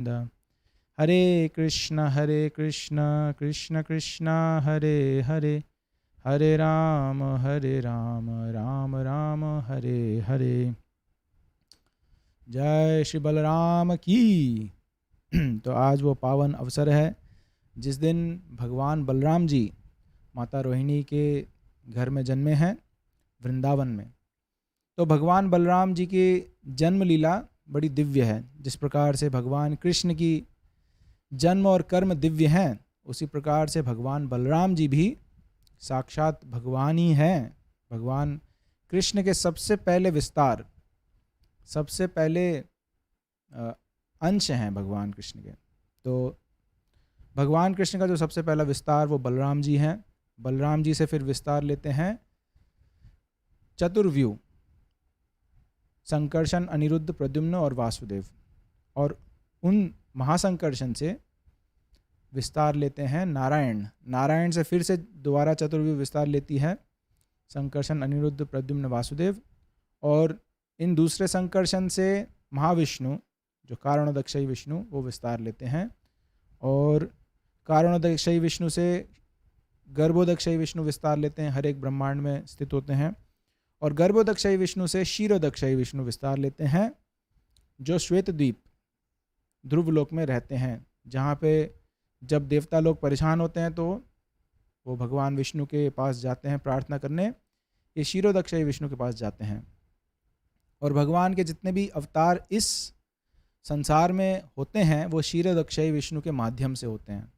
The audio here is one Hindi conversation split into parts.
द हरे कृष्ण कृष्ण कृष्ण हरे हरे, हरे राम राम राम हरे हरे। जय श्री बलराम की। तो आज वो पावन अवसर है जिस दिन भगवान बलराम जी माता रोहिणी के घर में जन्मे हैं वृंदावन में। तो भगवान बलराम जी की जन्म लीला बड़ी दिव्य है। जिस प्रकार से भगवान कृष्ण की जन्म और कर्म दिव्य हैं, उसी प्रकार से भगवान बलराम जी भी साक्षात भगवान ही हैं। भगवान कृष्ण के सबसे पहले विस्तार, सबसे पहले अंश हैं भगवान कृष्ण के। तो भगवान कृष्ण का जो सबसे पहला विस्तार वो बलराम जी हैं। बलराम जी से फिर विस्तार लेते हैं चतुर्व्यूह, संकर्षण, अनिरुद्ध, प्रद्युम्न और वासुदेव। और उन महासंकर्षण से विस्तार लेते हैं नारायण। नारायण से फिर से दोबारा चतुर्व्यूह विस्तार लेती है संकर्षण, अनिरुद्ध, प्रद्युम्न, वासुदेव। और इन दूसरे संकर्षण से महाविष्णु जो कारणोदक्षयी विष्णु वो विस्तार लेते हैं। और कारणोदक्षयी विष्णु से गर्भोदक्षयी विष्णु विस्तार लेते हैं, हर एक ब्रह्मांड में स्थित होते हैं। और गर्भोदक्षयी विष्णु से क्षीरोदक्षयी विष्णु विस्तार लेते हैं जो श्वेत द्वीप ध्रुवलोक में रहते हैं, जहाँ पे जब देवता लोग परेशान होते हैं तो वो भगवान विष्णु के पास जाते हैं प्रार्थना करने। ये क्षीरोदक्षयी विष्णु के पास जाते हैं। और भगवान के जितने भी अवतार इस संसार में होते हैं वो क्षीरोदक्षयी विष्णु के माध्यम से होते हैं।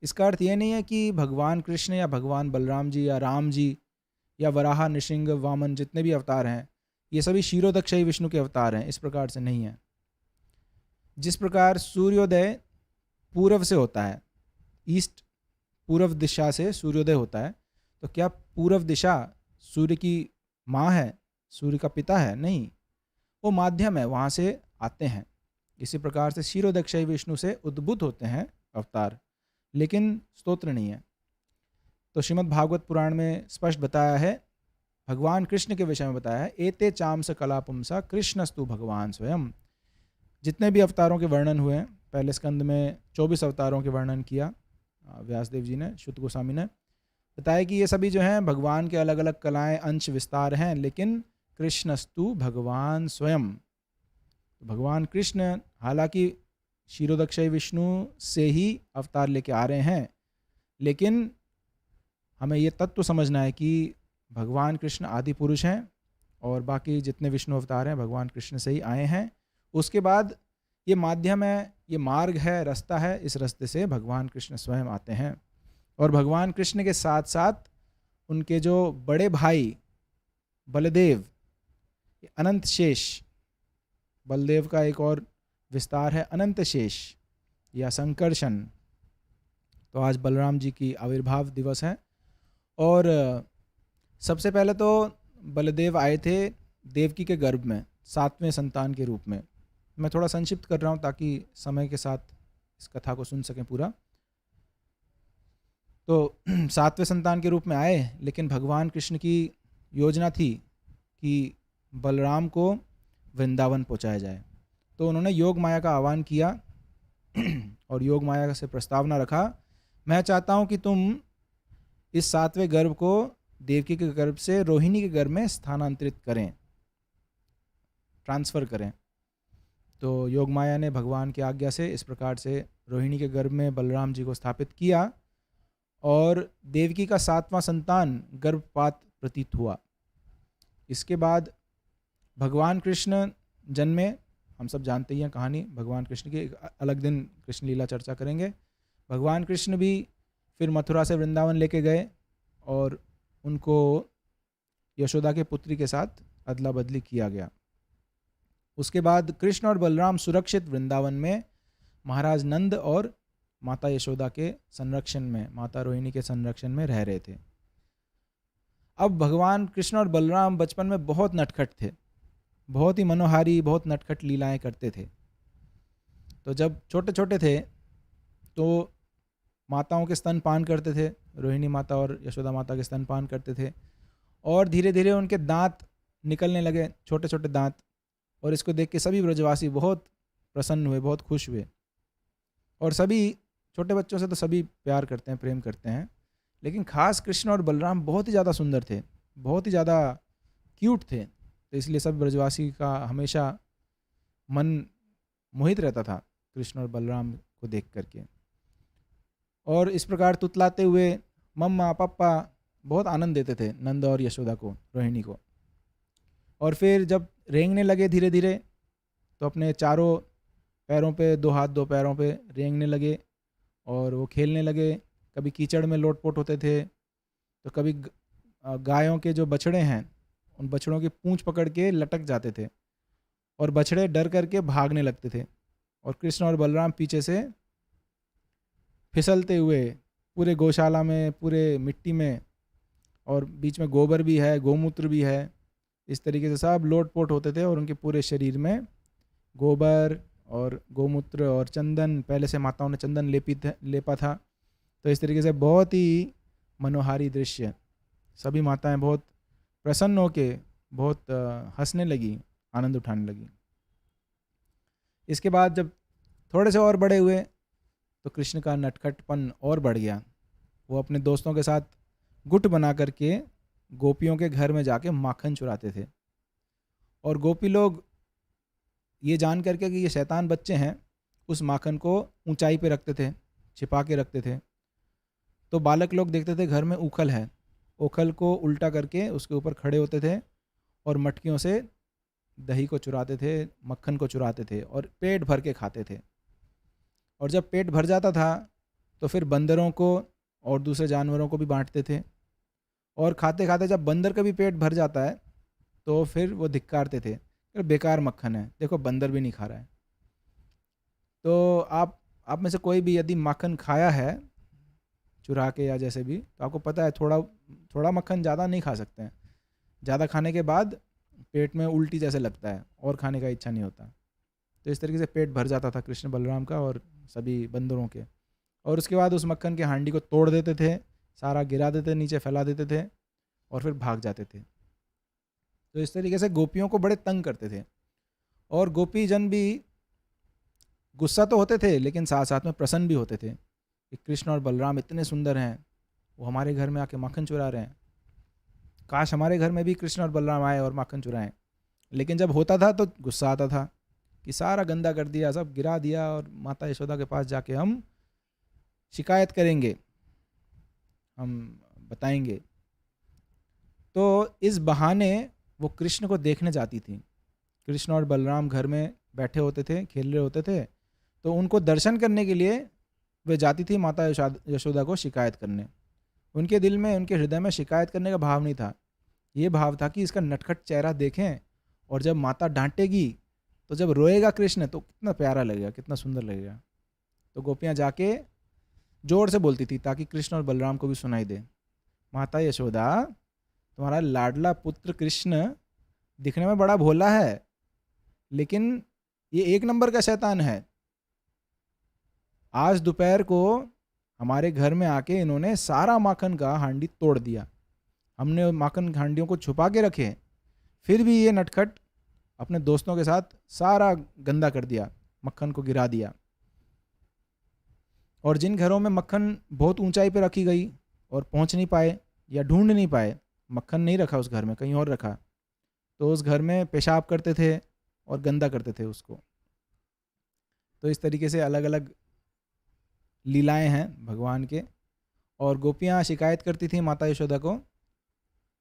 इसका अर्थ ये नहीं है कि भगवान कृष्ण या भगवान बलराम जी या राम जी या वराह, नृसिंह, वामन जितने भी अवतार हैं ये सभी क्षीरोदक्षयी विष्णु के अवतार हैं, इस प्रकार से नहीं है। जिस प्रकार सूर्योदय पूर्व से होता है, ईस्ट पूर्व दिशा से सूर्योदय होता है, तो क्या पूर्व दिशा सूर्य की माँ है, सूर्य का पिता है? नहीं, वो माध्यम है, वहाँ से आते हैं। इसी प्रकार से क्षीरोदक्षयी विष्णु से उद्भूत होते हैं अवतार, लेकिन स्तोत्र नहीं है। तो श्रीमद् भागवत पुराण में स्पष्ट बताया है, भगवान कृष्ण के विषय में बताया है, एते चामस कला पुंसा कृष्णस्तु भगवान स्वयं। जितने भी अवतारों के वर्णन हुए हैं, पहले स्कंद में 24 अवतारों के वर्णन किया व्यासदेव जी ने, शुद्ध गोस्वामी ने बताया कि ये सभी जो हैं भगवान के अलग अलग कलाएं, अंश, विस्तार हैं, लेकिन कृष्णस्तु भगवान स्वयं। तो भगवान कृष्ण हालांकि क्षीरोदक्षयी विष्णु से ही अवतार लेके आ रहे हैं, लेकिन हमें ये तत्व समझना है कि भगवान कृष्ण आदि पुरुष हैं और बाकी जितने विष्णु अवतार हैं भगवान कृष्ण से ही आए हैं। उसके बाद ये माध्यम है, ये मार्ग है, रास्ता है, इस रास्ते से भगवान कृष्ण स्वयं आते हैं। और भगवान कृष्ण के साथ साथ उनके जो बड़े भाई बलदेव, अनंत शेष, बलदेव का एक और विस्तार है अनंत शेष या संकर्षण। तो आज बलराम जी की आविर्भाव दिवस है। और सबसे पहले तो बलदेव आए थे देवकी के गर्भ में 7वें संतान के रूप में। मैं थोड़ा संक्षिप्त कर रहा हूँ ताकि समय के साथ इस कथा को सुन सकें पूरा। तो 7वें संतान के रूप में आए, लेकिन भगवान कृष्ण की योजना थी कि बलराम को वृंदावन पहुँचाया जाए। तो उन्होंने योग माया का आह्वान किया और योग माया से प्रस्तावना रखा, मैं चाहता हूँ कि तुम इस 7वें गर्भ को देवकी के गर्भ से रोहिणी के गर्भ में स्थानांतरित करें, ट्रांसफ़र करें। तो योग माया ने भगवान की आज्ञा से इस प्रकार से रोहिणी के गर्भ में बलराम जी को स्थापित किया और देवकी का 7वां संतान गर्भपात प्रतीत हुआ। इसके बाद भगवान कृष्ण जन्मे। हम सब जानते ही हैं कहानी भगवान कृष्ण की, एक अलग दिन कृष्ण लीला चर्चा करेंगे। भगवान कृष्ण भी फिर मथुरा से वृंदावन लेके गए और उनको यशोदा के पुत्री के साथ अदला बदली किया गया। उसके बाद कृष्ण और बलराम सुरक्षित वृंदावन में महाराज नंद और माता यशोदा के संरक्षण में, माता रोहिणी के संरक्षण में रह रहे थे। अब भगवान कृष्ण और बलराम बचपन में बहुत नटखट थे, बहुत ही मनोहारी, बहुत नटखट लीलाएं करते थे। तो जब छोटे छोटे थे तो माताओं के स्तनपान करते थे, रोहिणी माता और यशोदा माता के स्तनपान करते थे। और धीरे धीरे उनके दांत निकलने लगे, छोटे छोटे दांत। और इसको देख के सभी ब्रजवासी बहुत प्रसन्न हुए, बहुत खुश हुए। और सभी छोटे बच्चों से तो सभी प्यार करते हैं, प्रेम करते हैं, लेकिन खास कृष्ण और बलराम बहुत ही ज़्यादा सुंदर थे, बहुत ही ज़्यादा क्यूट थे। तो इसलिए सब ब्रजवासी का हमेशा मन मोहित रहता था कृष्ण और बलराम को देख करके। और इस प्रकार तुतलाते हुए मम्मा पापा बहुत आनंद देते थे नंद और यशोदा को, रोहिणी को। और फिर जब रेंगने लगे धीरे धीरे, तो अपने चारों पैरों पे, दो हाथ दो पैरों पे रेंगने लगे और वो खेलने लगे। कभी कीचड़ में लोटपोट होते थे, तो कभी गायों के जो बछड़े हैं उन बछड़ों की पूंछ पकड़ के लटक जाते थे और बछड़े डर करके भागने लगते थे, और कृष्ण और बलराम पीछे से फिसलते हुए पूरे गौशाला में, पूरे मिट्टी में, और बीच में गोबर भी है, गोमूत्र भी है, इस तरीके से सब लोटपोट होते थे और उनके पूरे शरीर में गोबर और गोमूत्र और चंदन, पहले से माताओं ने चंदन लेपा था। तो इस तरीके से बहुत ही मनोहारी दृश्य, सभी माताएं बहुत प्रसन्न होके बहुत हंसने लगी, आनंद उठाने लगी। इसके बाद जब थोड़े से और बड़े हुए तो कृष्ण का नटखटपन और बढ़ गया। वो अपने दोस्तों के साथ गुट बना करके गोपियों के घर में जाके माखन चुराते थे, और गोपी लोग ये जान करके कि ये शैतान बच्चे हैं, उस माखन को ऊंचाई पे रखते थे, छिपा के रखते थे। तो बालक लोग देखते थे घर में उखल है, उखल को उल्टा करके उसके ऊपर खड़े होते थे और मटकियों से दही को चुराते थे, मक्खन को चुराते थे और पेट भर के खाते थे। और जब पेट भर जाता था तो फिर बंदरों को और दूसरे जानवरों को भी बांटते थे। और खाते खाते जब बंदर का भी पेट भर जाता है तो फिर वो धिक्कारते थे, अरे बेकार मक्खन है, देखो बंदर भी नहीं खा रहा है। तो आप में से कोई भी यदि माखन खाया है चुरा के या जैसे भी, तो आपको पता है थोड़ा थोड़ा मक्खन ज़्यादा नहीं खा सकते हैं। ज़्यादा खाने के बाद पेट में उल्टी जैसे लगता है और खाने का इच्छा नहीं होता। तो इस तरीके से पेट भर जाता था कृष्ण बलराम का और सभी बंदरों के। और उसके बाद उस मक्खन के हांडी को तोड़ देते थे, सारा गिरा देते, नीचे फैला देते थे और फिर भाग जाते थे। तो इस तरीके से गोपियों को बड़े तंग करते थे। और गोपी जन भी गुस्सा तो होते थे, लेकिन साथ साथ में प्रसन्न भी होते थे कि कृष्ण और बलराम इतने सुंदर हैं, वो हमारे घर में आके माखन चुरा रहे हैं, काश हमारे घर में भी कृष्ण और बलराम आए और माखन चुराएं। लेकिन जब होता था तो गुस्सा आता था कि सारा गंदा कर दिया, सब गिरा दिया, और माता यशोदा के पास जाके हम शिकायत करेंगे, हम बताएंगे। तो इस बहाने वो कृष्ण को देखने जाती थी। कृष्ण और बलराम घर में बैठे होते थे, खेल रहे होते थे, तो उनको दर्शन करने के लिए वे जाती थी माता यशोदा को शिकायत करने। उनके दिल में, उनके हृदय में शिकायत करने का भाव नहीं था, ये भाव था कि इसका नटखट चेहरा देखें, और जब माता डांटेगी तो जब रोएगा कृष्ण तो कितना प्यारा लगेगा, कितना सुंदर लगेगा। तो गोपियाँ जाके जोर से बोलती थी ताकि कृष्ण और बलराम को भी सुनाई दे, माता यशोदा, तुम्हारा लाडला पुत्र कृष्ण दिखने में बड़ा भोला है, लेकिन ये एक नंबर का शैतान है। आज दोपहर को हमारे घर में आके इन्होंने सारा माखन का हांडी तोड़ दिया। हमने माखन हांडियों को छुपा के रखे, फिर भी ये नटखट अपने दोस्तों के साथ सारा गंदा कर दिया, मक्खन को गिरा दिया। और जिन घरों में मक्खन बहुत ऊंचाई पे रखी गई और पहुंच नहीं पाए या ढूंढ नहीं पाए, मक्खन नहीं रखा उस घर में, कहीं और रखा, तो उस घर में पेशाब करते थे और गंदा करते थे उसको। तो इस तरीके से अलग अलग लीलाएं हैं भगवान के। और गोपियाँ शिकायत करती थी माता यशोदा को,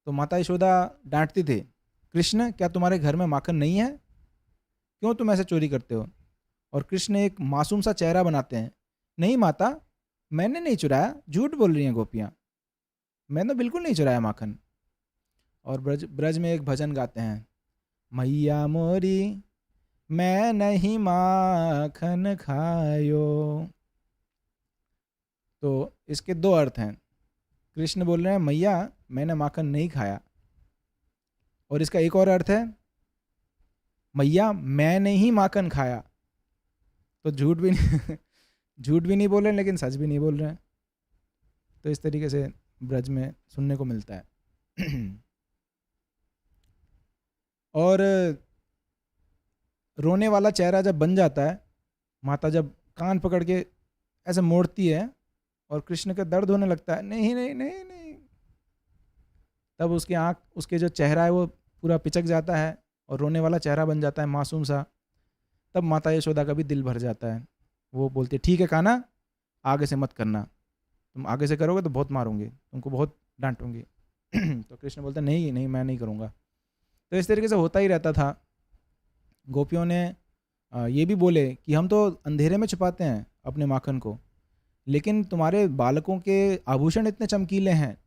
तो माता यशोदा डांटती थी, कृष्ण क्या तुम्हारे घर में माखन नहीं है, क्यों तुम ऐसे चोरी करते हो। और कृष्ण एक मासूम सा चेहरा बनाते हैं, नहीं माता, मैंने नहीं चुराया, झूठ बोल रही हैं गोपियाँ, मैंने बिल्कुल नहीं चुराया माखन। और ब्रज में एक भजन गाते हैं, मैया मोरी मैं नहीं माखन खायो। तो इसके दो अर्थ हैं। कृष्ण बोल रहे हैं मैया मैंने माखन नहीं खाया, और इसका एक और अर्थ है, मैया मैंने ही माखन खाया। तो झूठ भी नहीं झूठ भी नहीं बोल रहे हैं, लेकिन सच भी नहीं बोल रहे हैं। तो इस तरीके से ब्रज में सुनने को मिलता है। और रोने वाला चेहरा जब बन जाता है माता जब कान पकड़ के ऐसे मोड़ती है और कृष्ण का दर्द होने लगता है, नहीं नहीं नहीं नहीं, तब उसकी आँख, उसके जो चेहरा है वो पूरा पिचक जाता है और रोने वाला चेहरा बन जाता है मासूम सा। तब माता यशोदा का भी दिल भर जाता है। वो बोलती है, ठीक है कान्हा, आगे से मत करना, तुम आगे से करोगे तो बहुत मारूंगी, तुमको बहुत डांटूंगी। तो कृष्ण बोलते नहीं नहीं, मैं नहीं करूँगा। तो इस तरीके से होता ही रहता था। गोपियों ने ये भी बोले कि हम तो अंधेरे में छुपाते हैं अपने माखन को, लेकिन तुम्हारे बालकों के आभूषण इतने चमकीले हैं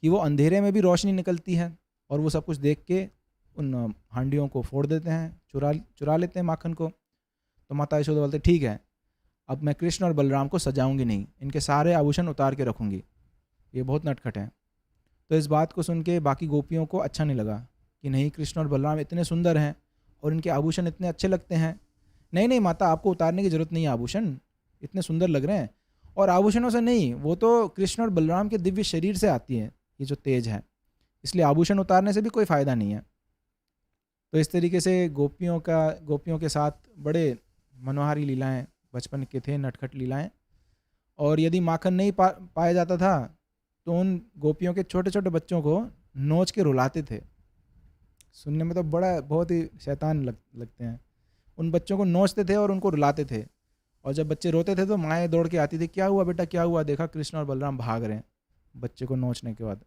कि वो अंधेरे में भी रोशनी निकलती है, और वो सब कुछ देख के उन हांडियों को फोड़ देते हैं, चुरा चुरा लेते हैं माखन को। तो माता यशोदा बोलते ठीक है, अब मैं कृष्ण और बलराम को सजाऊंगी नहीं, इनके सारे आभूषण उतार के रखूंगी, ये बहुत नटखट हैं। तो इस बात को सुन के बाकी गोपियों को अच्छा नहीं लगा कि नहीं, कृष्ण और बलराम इतने सुंदर हैं और इनके आभूषण इतने अच्छे लगते हैं। नहीं नहीं माता, आपको उतारने की ज़रूरत नहीं है, आभूषण इतने सुंदर लग रहे हैं। और आभूषणों से नहीं, वो तो कृष्ण और बलराम के दिव्य शरीर से आती है ये जो तेज है, इसलिए आभूषण उतारने से भी कोई फ़ायदा नहीं है। तो इस तरीके से गोपियों के साथ बड़े मनोहारी लीलाएं बचपन के थे, नटखट लीलाएं। और यदि माखन नहीं पाया जाता था तो उन गोपियों के छोटे छोटे बच्चों को नोच के रुलाते थे। सुनने में तो बड़ा बहुत ही शैतान लगते हैं। उन बच्चों को नोचते थे और उनको रुलाते थे, और जब बच्चे रोते थे तो माएँ दौड़ के आती थी, क्या हुआ बेटा क्या हुआ, देखा कृष्ण और बलराम भाग रहे हैं बच्चे को नोचने के बाद।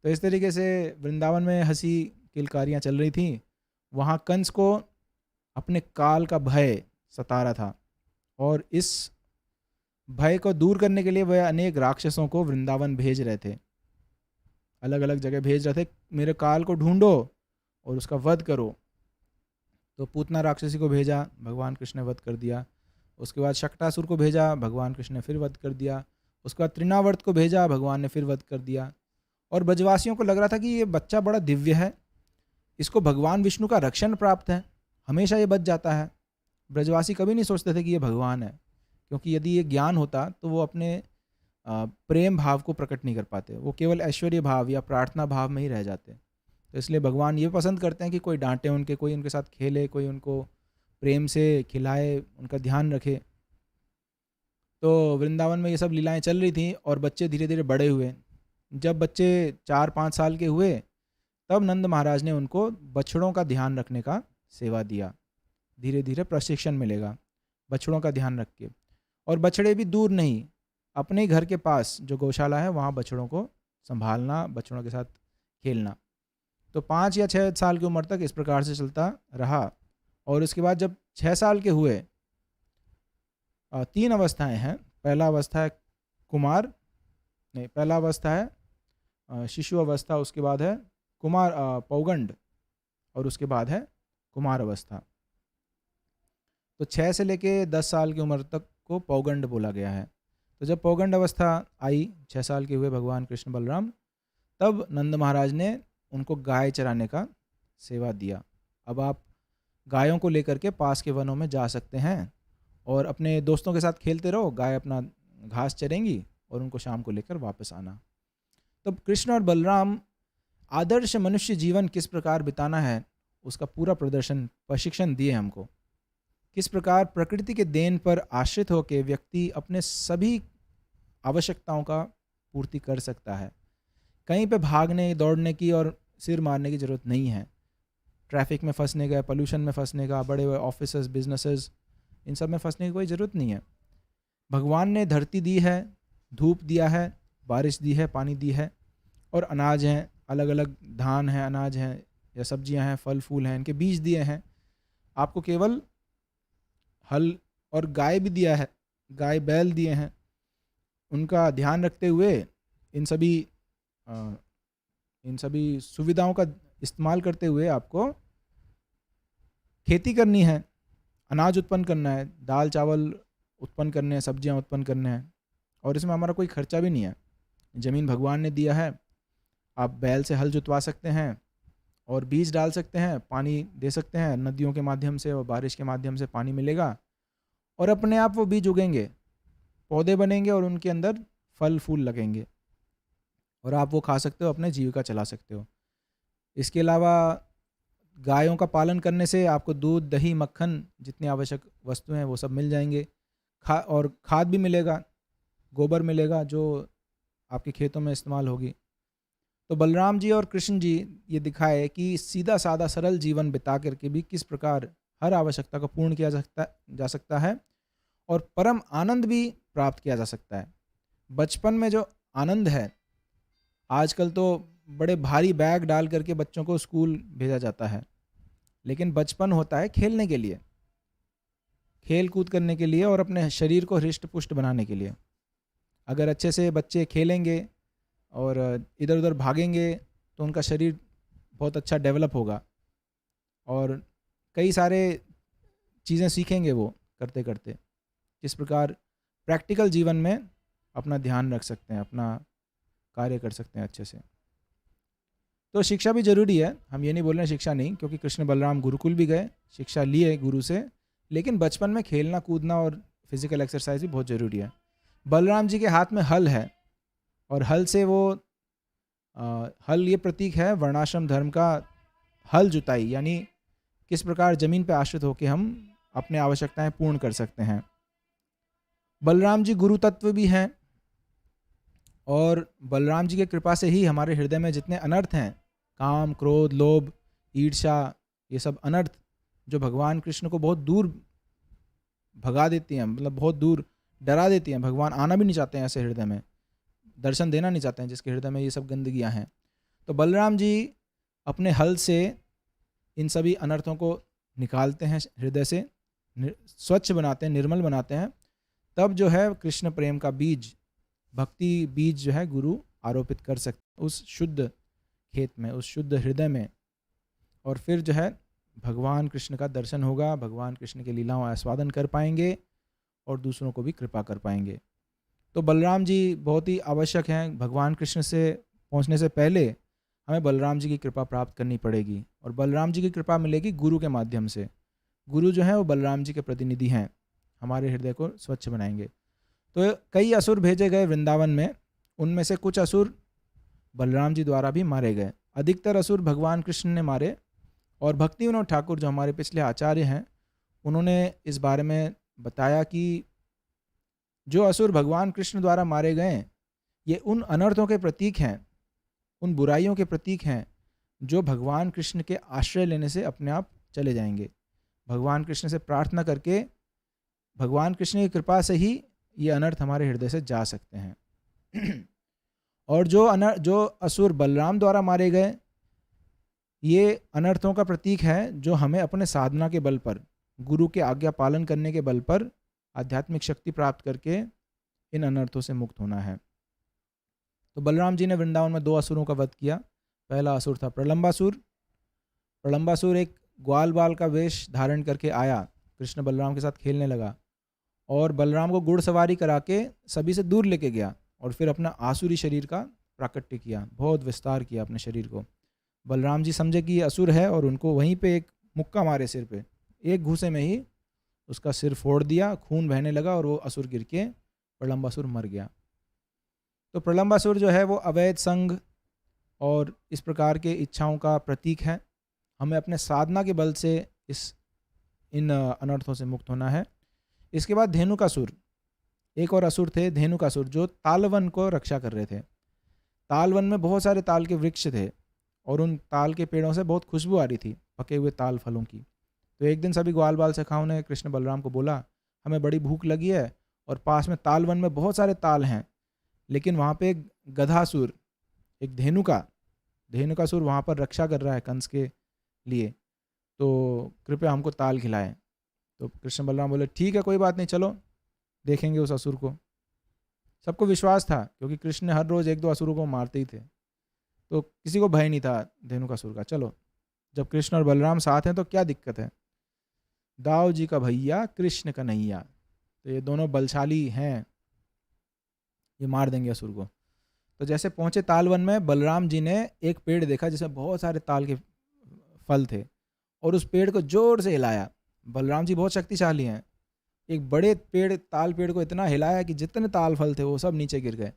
तो इस तरीके से वृंदावन में हंसी किलकारियाँ चल रही थी। वहाँ कंस को अपने काल का भय सता रहा था, और इस भय को दूर करने के लिए वह अनेक राक्षसों को वृंदावन भेज रहे थे, अलग अलग जगह भेज रहे थे, मेरे काल को ढूंढो और उसका वध करो। तो पूतना राक्षसी को भेजा, भगवान कृष्ण ने वध कर दिया। उसके बाद शक्टासुर को भेजा, भगवान कृष्ण ने फिर वध कर दिया। उसके बाद तृणावर्त को भेजा, भगवान ने फिर वध कर दिया। और ब्रजवासियों को लग रहा था कि ये बच्चा बड़ा दिव्य है, इसको भगवान विष्णु का रक्षण प्राप्त है, हमेशा ये बच जाता है। ब्रजवासी कभी नहीं सोचते थे कि ये भगवान है, क्योंकि यदि ये ज्ञान होता तो वो अपने प्रेम भाव को प्रकट नहीं कर पाते, वो केवल ऐश्वर्य भाव या प्रार्थना भाव में ही रह जाते। तो इसलिए भगवान ये पसंद करते हैं कि कोई डांटे उनके, कोई उनके साथ खेले, कोई उनको प्रेम से खिलाए, उनका ध्यान रखे। तो वृंदावन में ये सब लीलाएं चल रही थी और बच्चे धीरे धीरे बड़े हुए। जब बच्चे 4-5 साल के हुए तब नंद महाराज ने उनको बछड़ों का ध्यान रखने का सेवा दिया। धीरे धीरे प्रशिक्षण मिलेगा बछड़ों का ध्यान रख के, और बछड़े भी दूर नहीं, अपने ही घर के पास जो गौशाला है वहाँ बछड़ों को संभालना, बछड़ों के साथ खेलना। तो 5 या 6 साल की उम्र तक इस प्रकार से चलता रहा। और उसके बाद जब 6 साल के हुए, 3 अवस्थाएं हैं। पहला अवस्था है कुमार, नहीं, पहला अवस्था है शिशु अवस्था, उसके बाद है कुमार पौगंड, और उसके बाद है कुमार अवस्था। तो 6 से लेके 10 साल की उम्र तक को पौगंड बोला गया है। तो जब पौगंड अवस्था आई, 6 साल के हुए भगवान कृष्ण बलराम, तब नंद महाराज ने उनको गाय चराने का सेवा दिया। अब आप गायों को लेकर के पास के वनों में जा सकते हैं और अपने दोस्तों के साथ खेलते रहो, गाय अपना घास चरेंगी और उनको शाम को लेकर वापस आना। तब कृष्ण और बलराम आदर्श मनुष्य जीवन किस प्रकार बिताना है उसका पूरा प्रशिक्षण दिए हमको। किस प्रकार प्रकृति के देन पर आश्रित होकर व्यक्ति अपने सभी आवश्यकताओं का पूर्ति कर सकता है। कहीं पे भागने दौड़ने की और सिर मारने की ज़रूरत नहीं है। ट्रैफिक में फंसने का, पोल्यूशन में फंसने का, बड़े बड़े ऑफिसेस, बिजनेसेस, इन सब में फंसने की कोई ज़रूरत नहीं है। भगवान ने धरती दी है, धूप दिया है, बारिश दी है, पानी दी है, और अनाज हैं, अलग अलग धान हैं, अनाज हैं या सब्जियां हैं, फल फूल हैं, इनके बीज दिए हैं। आपको केवल हल और गाय भी दिया है, गाय बैल दिए हैं। उनका ध्यान रखते हुए इन सभी सुविधाओं का इस्तेमाल करते हुए आपको खेती करनी है, अनाज उत्पन्न करना है, दाल चावल उत्पन्न करने हैं, सब्जियां उत्पन्न करने हैं, और इसमें हमारा कोई खर्चा भी नहीं है। ज़मीन भगवान ने दिया है, आप बैल से हल जुतवा सकते हैं और बीज डाल सकते हैं, पानी दे सकते हैं नदियों के माध्यम से और बारिश के माध्यम से पानी मिलेगा, और अपने आप वो बीज उगेंगे, पौधे बनेंगे और उनके अंदर फल फूल लगेंगे और आप वो खा सकते हो, अपने जीविका चला सकते हो। इसके अलावा गायों का पालन करने से आपको दूध, दही, मक्खन जितनी आवश्यक वस्तुएं हैं वो सब मिल जाएंगे। और खाद भी मिलेगा, गोबर मिलेगा जो आपके खेतों में इस्तेमाल होगी। तो बलराम जी और कृष्ण जी ये दिखाए कि सीधा साधा सरल जीवन बिता करके भी किस प्रकार हर आवश्यकता को पूर्ण किया जा सकता है और परम आनंद भी प्राप्त किया जा सकता है। बचपन में जो आनंद है, आजकल तो बड़े भारी बैग डाल करके बच्चों को स्कूल भेजा जाता है, लेकिन बचपन होता है खेलने के लिए, खेल कूद करने के लिए और अपने शरीर को हृष्ट पुष्ट बनाने के लिए। अगर अच्छे से बच्चे खेलेंगे और इधर उधर भागेंगे तो उनका शरीर बहुत अच्छा डेवलप होगा और कई सारे चीज़ें सीखेंगे वो करते करते। जिस प्रकार प्रैक्टिकल जीवन में अपना ध्यान रख सकते हैं, अपना कार्य कर सकते हैं अच्छे से। तो शिक्षा भी ज़रूरी है, हम ये नहीं बोल रहे हैं शिक्षा नहीं, क्योंकि कृष्ण बलराम गुरुकुल भी गए, शिक्षा लिए गुरु से, लेकिन बचपन में खेलना कूदना और फिजिकल एक्सरसाइज भी बहुत ज़रूरी है। बलराम जी के हाथ में हल है और हल से वो हल ये प्रतीक है वर्णाश्रम धर्म का, हल जुताई, यानी किस प्रकार ज़मीन पे आश्रित होकर हम अपने आवश्यकताएं पूर्ण कर सकते हैं। बलराम जी गुरु तत्व भी हैं और बलराम जी की कृपा से ही हमारे हृदय में जितने अनर्थ हैं, काम, क्रोध, लोभ, ईर्ष्या, ये सब अनर्थ जो भगवान कृष्ण को बहुत दूर भगा देती हैं, मतलब बहुत दूर डरा देती हैं। भगवान आना भी नहीं चाहते हैं ऐसे हृदय में, दर्शन देना नहीं चाहते हैं जिसके हृदय में ये सब गंदगियां हैं। तो बलराम जी अपने हल से इन सभी अनर्थों को निकालते हैं, हृदय से स्वच्छ बनाते हैं, निर्मल बनाते हैं। तब जो है कृष्ण प्रेम का बीज, भक्ति बीज जो है गुरु आरोपित कर सकते उस शुद्ध खेत में, उस शुद्ध हृदय में, और फिर जो है भगवान कृष्ण का दर्शन होगा, भगवान कृष्ण की लीलाओं का आस्वादन कर पाएंगे और दूसरों को भी कृपा कर पाएंगे। तो बलराम जी बहुत ही आवश्यक हैं। भगवान कृष्ण से पहुंचने से पहले हमें बलराम जी की कृपा प्राप्त करनी पड़ेगी और बलराम जी की कृपा मिलेगी गुरु के माध्यम से। गुरु जो है वो बलराम जी के प्रतिनिधि हैं, हमारे हृदय को स्वच्छ बनाएंगे। तो कई असुर भेजे गए वृंदावन में, उनमें से कुछ असुर बलराम जी द्वारा भी मारे गए। अधिकतर असुर भगवान कृष्ण ने मारे और भक्ति विनोद ठाकुर जो हमारे पिछले आचार्य हैं, उन्होंने इस बारे में बताया कि जो असुर भगवान कृष्ण द्वारा मारे गए ये उन अनर्थों के प्रतीक हैं, उन बुराइयों के प्रतीक हैं जो भगवान कृष्ण के आश्रय लेने से अपने आप चले जाएंगे। भगवान कृष्ण से प्रार्थना करके, भगवान कृष्ण की कृपा से ही ये अनर्थ हमारे हृदय से जा सकते हैं। और जो असुर बलराम द्वारा मारे गए, ये अनर्थों का प्रतीक है जो हमें अपने साधना के बल पर, गुरु के आज्ञा पालन करने के बल पर आध्यात्मिक शक्ति प्राप्त करके इन अनर्थों से मुक्त होना है। तो बलराम जी ने वृंदावन में 2 असुरों का वध किया। पहला असुर था प्रलंबासुर। प्रलंबासुर एक ग्वाल बाल का वेश धारण करके आया, कृष्ण बलराम के साथ खेलने लगा और बलराम को घुड़सवारी करा के सभी से दूर लेके गया और फिर अपना आसुरी शरीर का प्राकट्य किया, बहुत विस्तार किया अपने शरीर को। बलराम जी समझे कि ये असुर है और उनको वहीं पे एक मुक्का मारे सिर पे, एक घूसे में ही उसका सिर फोड़ दिया, खून बहने लगा और वो असुर गिर के प्रलंबासुर मर गया। तो प्रलंबासुर जो है वो अवैध संग और इस प्रकार के इच्छाओं का प्रतीक है। हमें अपने साधना के बल से इन अनर्थों से मुक्त होना है। इसके बाद धेनुकासुर, एक और असुर थे धेनुकासुर, जो तालवन को रक्षा कर रहे थे। तालवन में बहुत सारे ताल के वृक्ष थे और उन ताल के पेड़ों से बहुत खुशबू आ रही थी, पके हुए ताल फलों की। तो एक दिन सभी ग्वाल बाल सखाओं ने कृष्ण बलराम को बोला, हमें बड़ी भूख लगी है और पास में तालवन में बहुत सारे ताल हैं, लेकिन वहाँ पे एक गधासुर, एक धेनुकासुर वहाँ पर रक्षा कर रहा है कंस के लिए, तो कृपया हमको ताल खिलाएं। तो कृष्ण बलराम बोले ठीक है, कोई बात नहीं, चलो देखेंगे उस असुर को। सबको विश्वास था क्योंकि कृष्ण हर रोज 1-2 असुरों को मारते ही थे, तो किसी को भय नहीं था धेनुकासुर का। चलो, जब कृष्ण और बलराम साथ हैं तो क्या दिक्कत है, दाऊ जी का भैया कृष्ण का नैया, तो ये दोनों बलशाली हैं, ये मार देंगे असुर को। तो जैसे पहुंचे तालवन में, बलराम जी ने एक पेड़ देखा जिसमें बहुत सारे ताल के फल थे और उस पेड़ को जोर से हिलाया। बलराम जी बहुत शक्तिशाली हैं, एक बड़े ताल पेड़ को इतना हिलाया कि जितने ताल फल थे वो सब नीचे गिर गए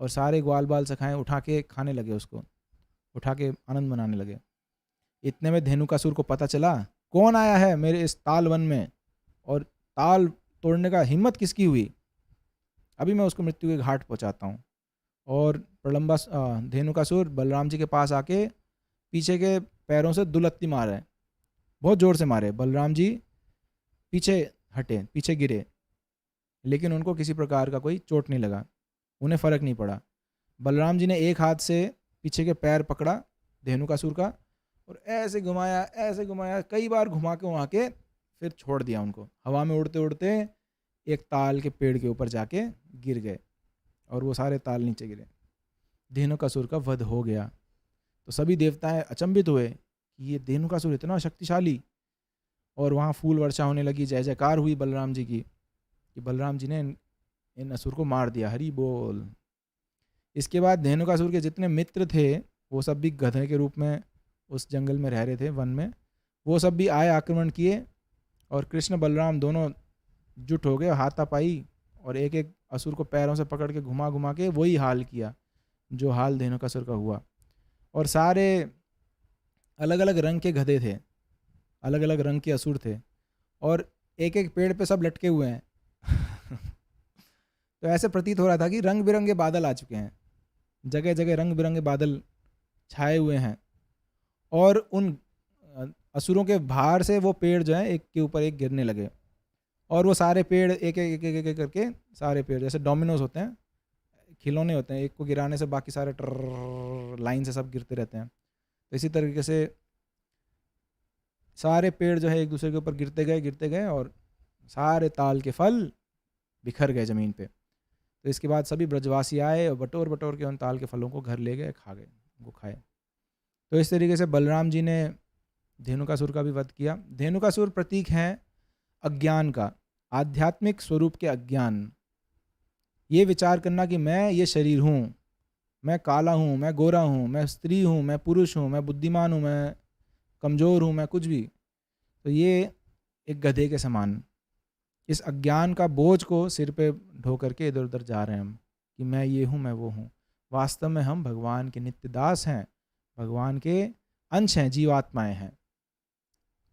और सारे ग्वाल बाल सखाएं उठा के खाने लगे, उसको उठा के आनंद मनाने लगे। इतने में धेनुकासुर को पता चला कौन आया है मेरे इस ताल वन में, और ताल तोड़ने का हिम्मत किसकी हुई, अभी मैं उसको मृत्यु के घाट पहुंचाता हूँ। और धेनुकासुर बलराम जी के पास आके पीछे के पैरों से दुलत्ती मारे, बहुत ज़ोर से मारे। बलराम जी पीछे हटे, पीछे गिरे, लेकिन उनको किसी प्रकार का कोई चोट नहीं लगा, उन्हें फ़र्क नहीं पड़ा। बलराम जी ने एक हाथ से पीछे के पैर पकड़ा धेनुकासुर का और ऐसे घुमाया, कई बार घुमा के फिर छोड़ दिया उनको। हवा में उड़ते उड़ते एक ताल के पेड़ के ऊपर जाके गिर गए और वो सारे ताल नीचे गिरे। धेनुकासुर का वध हो गया। तो सभी देवताएं अचंभित हुए कि ये धेनुकासुर इतना शक्तिशाली, और वहाँ फूल वर्षा होने लगी, जय जयकार हुई बलराम जी की कि बलराम जी ने इन असुर को मार दिया, हरि बोल। इसके बाद धेनुकासुर के जितने मित्र थे वो सब भी गधे के रूप में उस जंगल में रह रहे थे, वन में, वो सब भी आए, आक्रमण किए, और कृष्ण बलराम दोनों जुट हो गए, हाथापाई, और एक एक असुर को पैरों से पकड़ के घुमा घुमा के वही हाल किया जो हाल धेनुकासुर का हुआ। और सारे अलग अलग रंग के गधे थे, अलग अलग रंग के असुर थे, और एक एक पेड़ पे सब लटके हुए हैं। तो ऐसे प्रतीत हो रहा था कि रंग बिरंगे बादल आ चुके हैं, जगह जगह रंग बिरंगे बादल छाए हुए हैं, और उन असुरों के भार से वो पेड़ जो है एक के ऊपर एक गिरने लगे, और वो सारे पेड़ एक एक एक एक करके, सारे पेड़ जैसे डोमिनोज होते हैं, खिलौने होते हैं, एक को गिराने से बाकी सारे ट्र लाइन से सब गिरते रहते हैं। तो इसी तरीके से सारे पेड़ जो है एक दूसरे के ऊपर गिरते गए और सारे ताल के फल बिखर गए ज़मीन पे। तो इसके बाद सभी ब्रजवासी आए और बटोर बटोर के उन ताल के फलों को घर ले गए, खा गए, उनको खाए। तो इस तरीके से बलराम जी ने धेनुकासुर का भी वध किया। धेनुकासुर प्रतीक हैं अज्ञान का, आध्यात्मिक स्वरूप के अज्ञान। ये विचार करना कि मैं ये शरीर हूँ, मैं काला हूँ, मैं गोरा हूँ, मैं स्त्री हूँ, मैं पुरुष हूँ, मैं बुद्धिमान हूँ, मैं कमज़ोर हूँ, मैं कुछ भी। तो ये एक गधे के समान इस अज्ञान का बोझ को सिर पे ढो करके इधर उधर जा रहे हैं हम कि मैं ये हूँ, मैं वो हूँ। वास्तव में हम भगवान के नित्य दास हैं, भगवान के अंश हैं, जीवात्माएं हैं।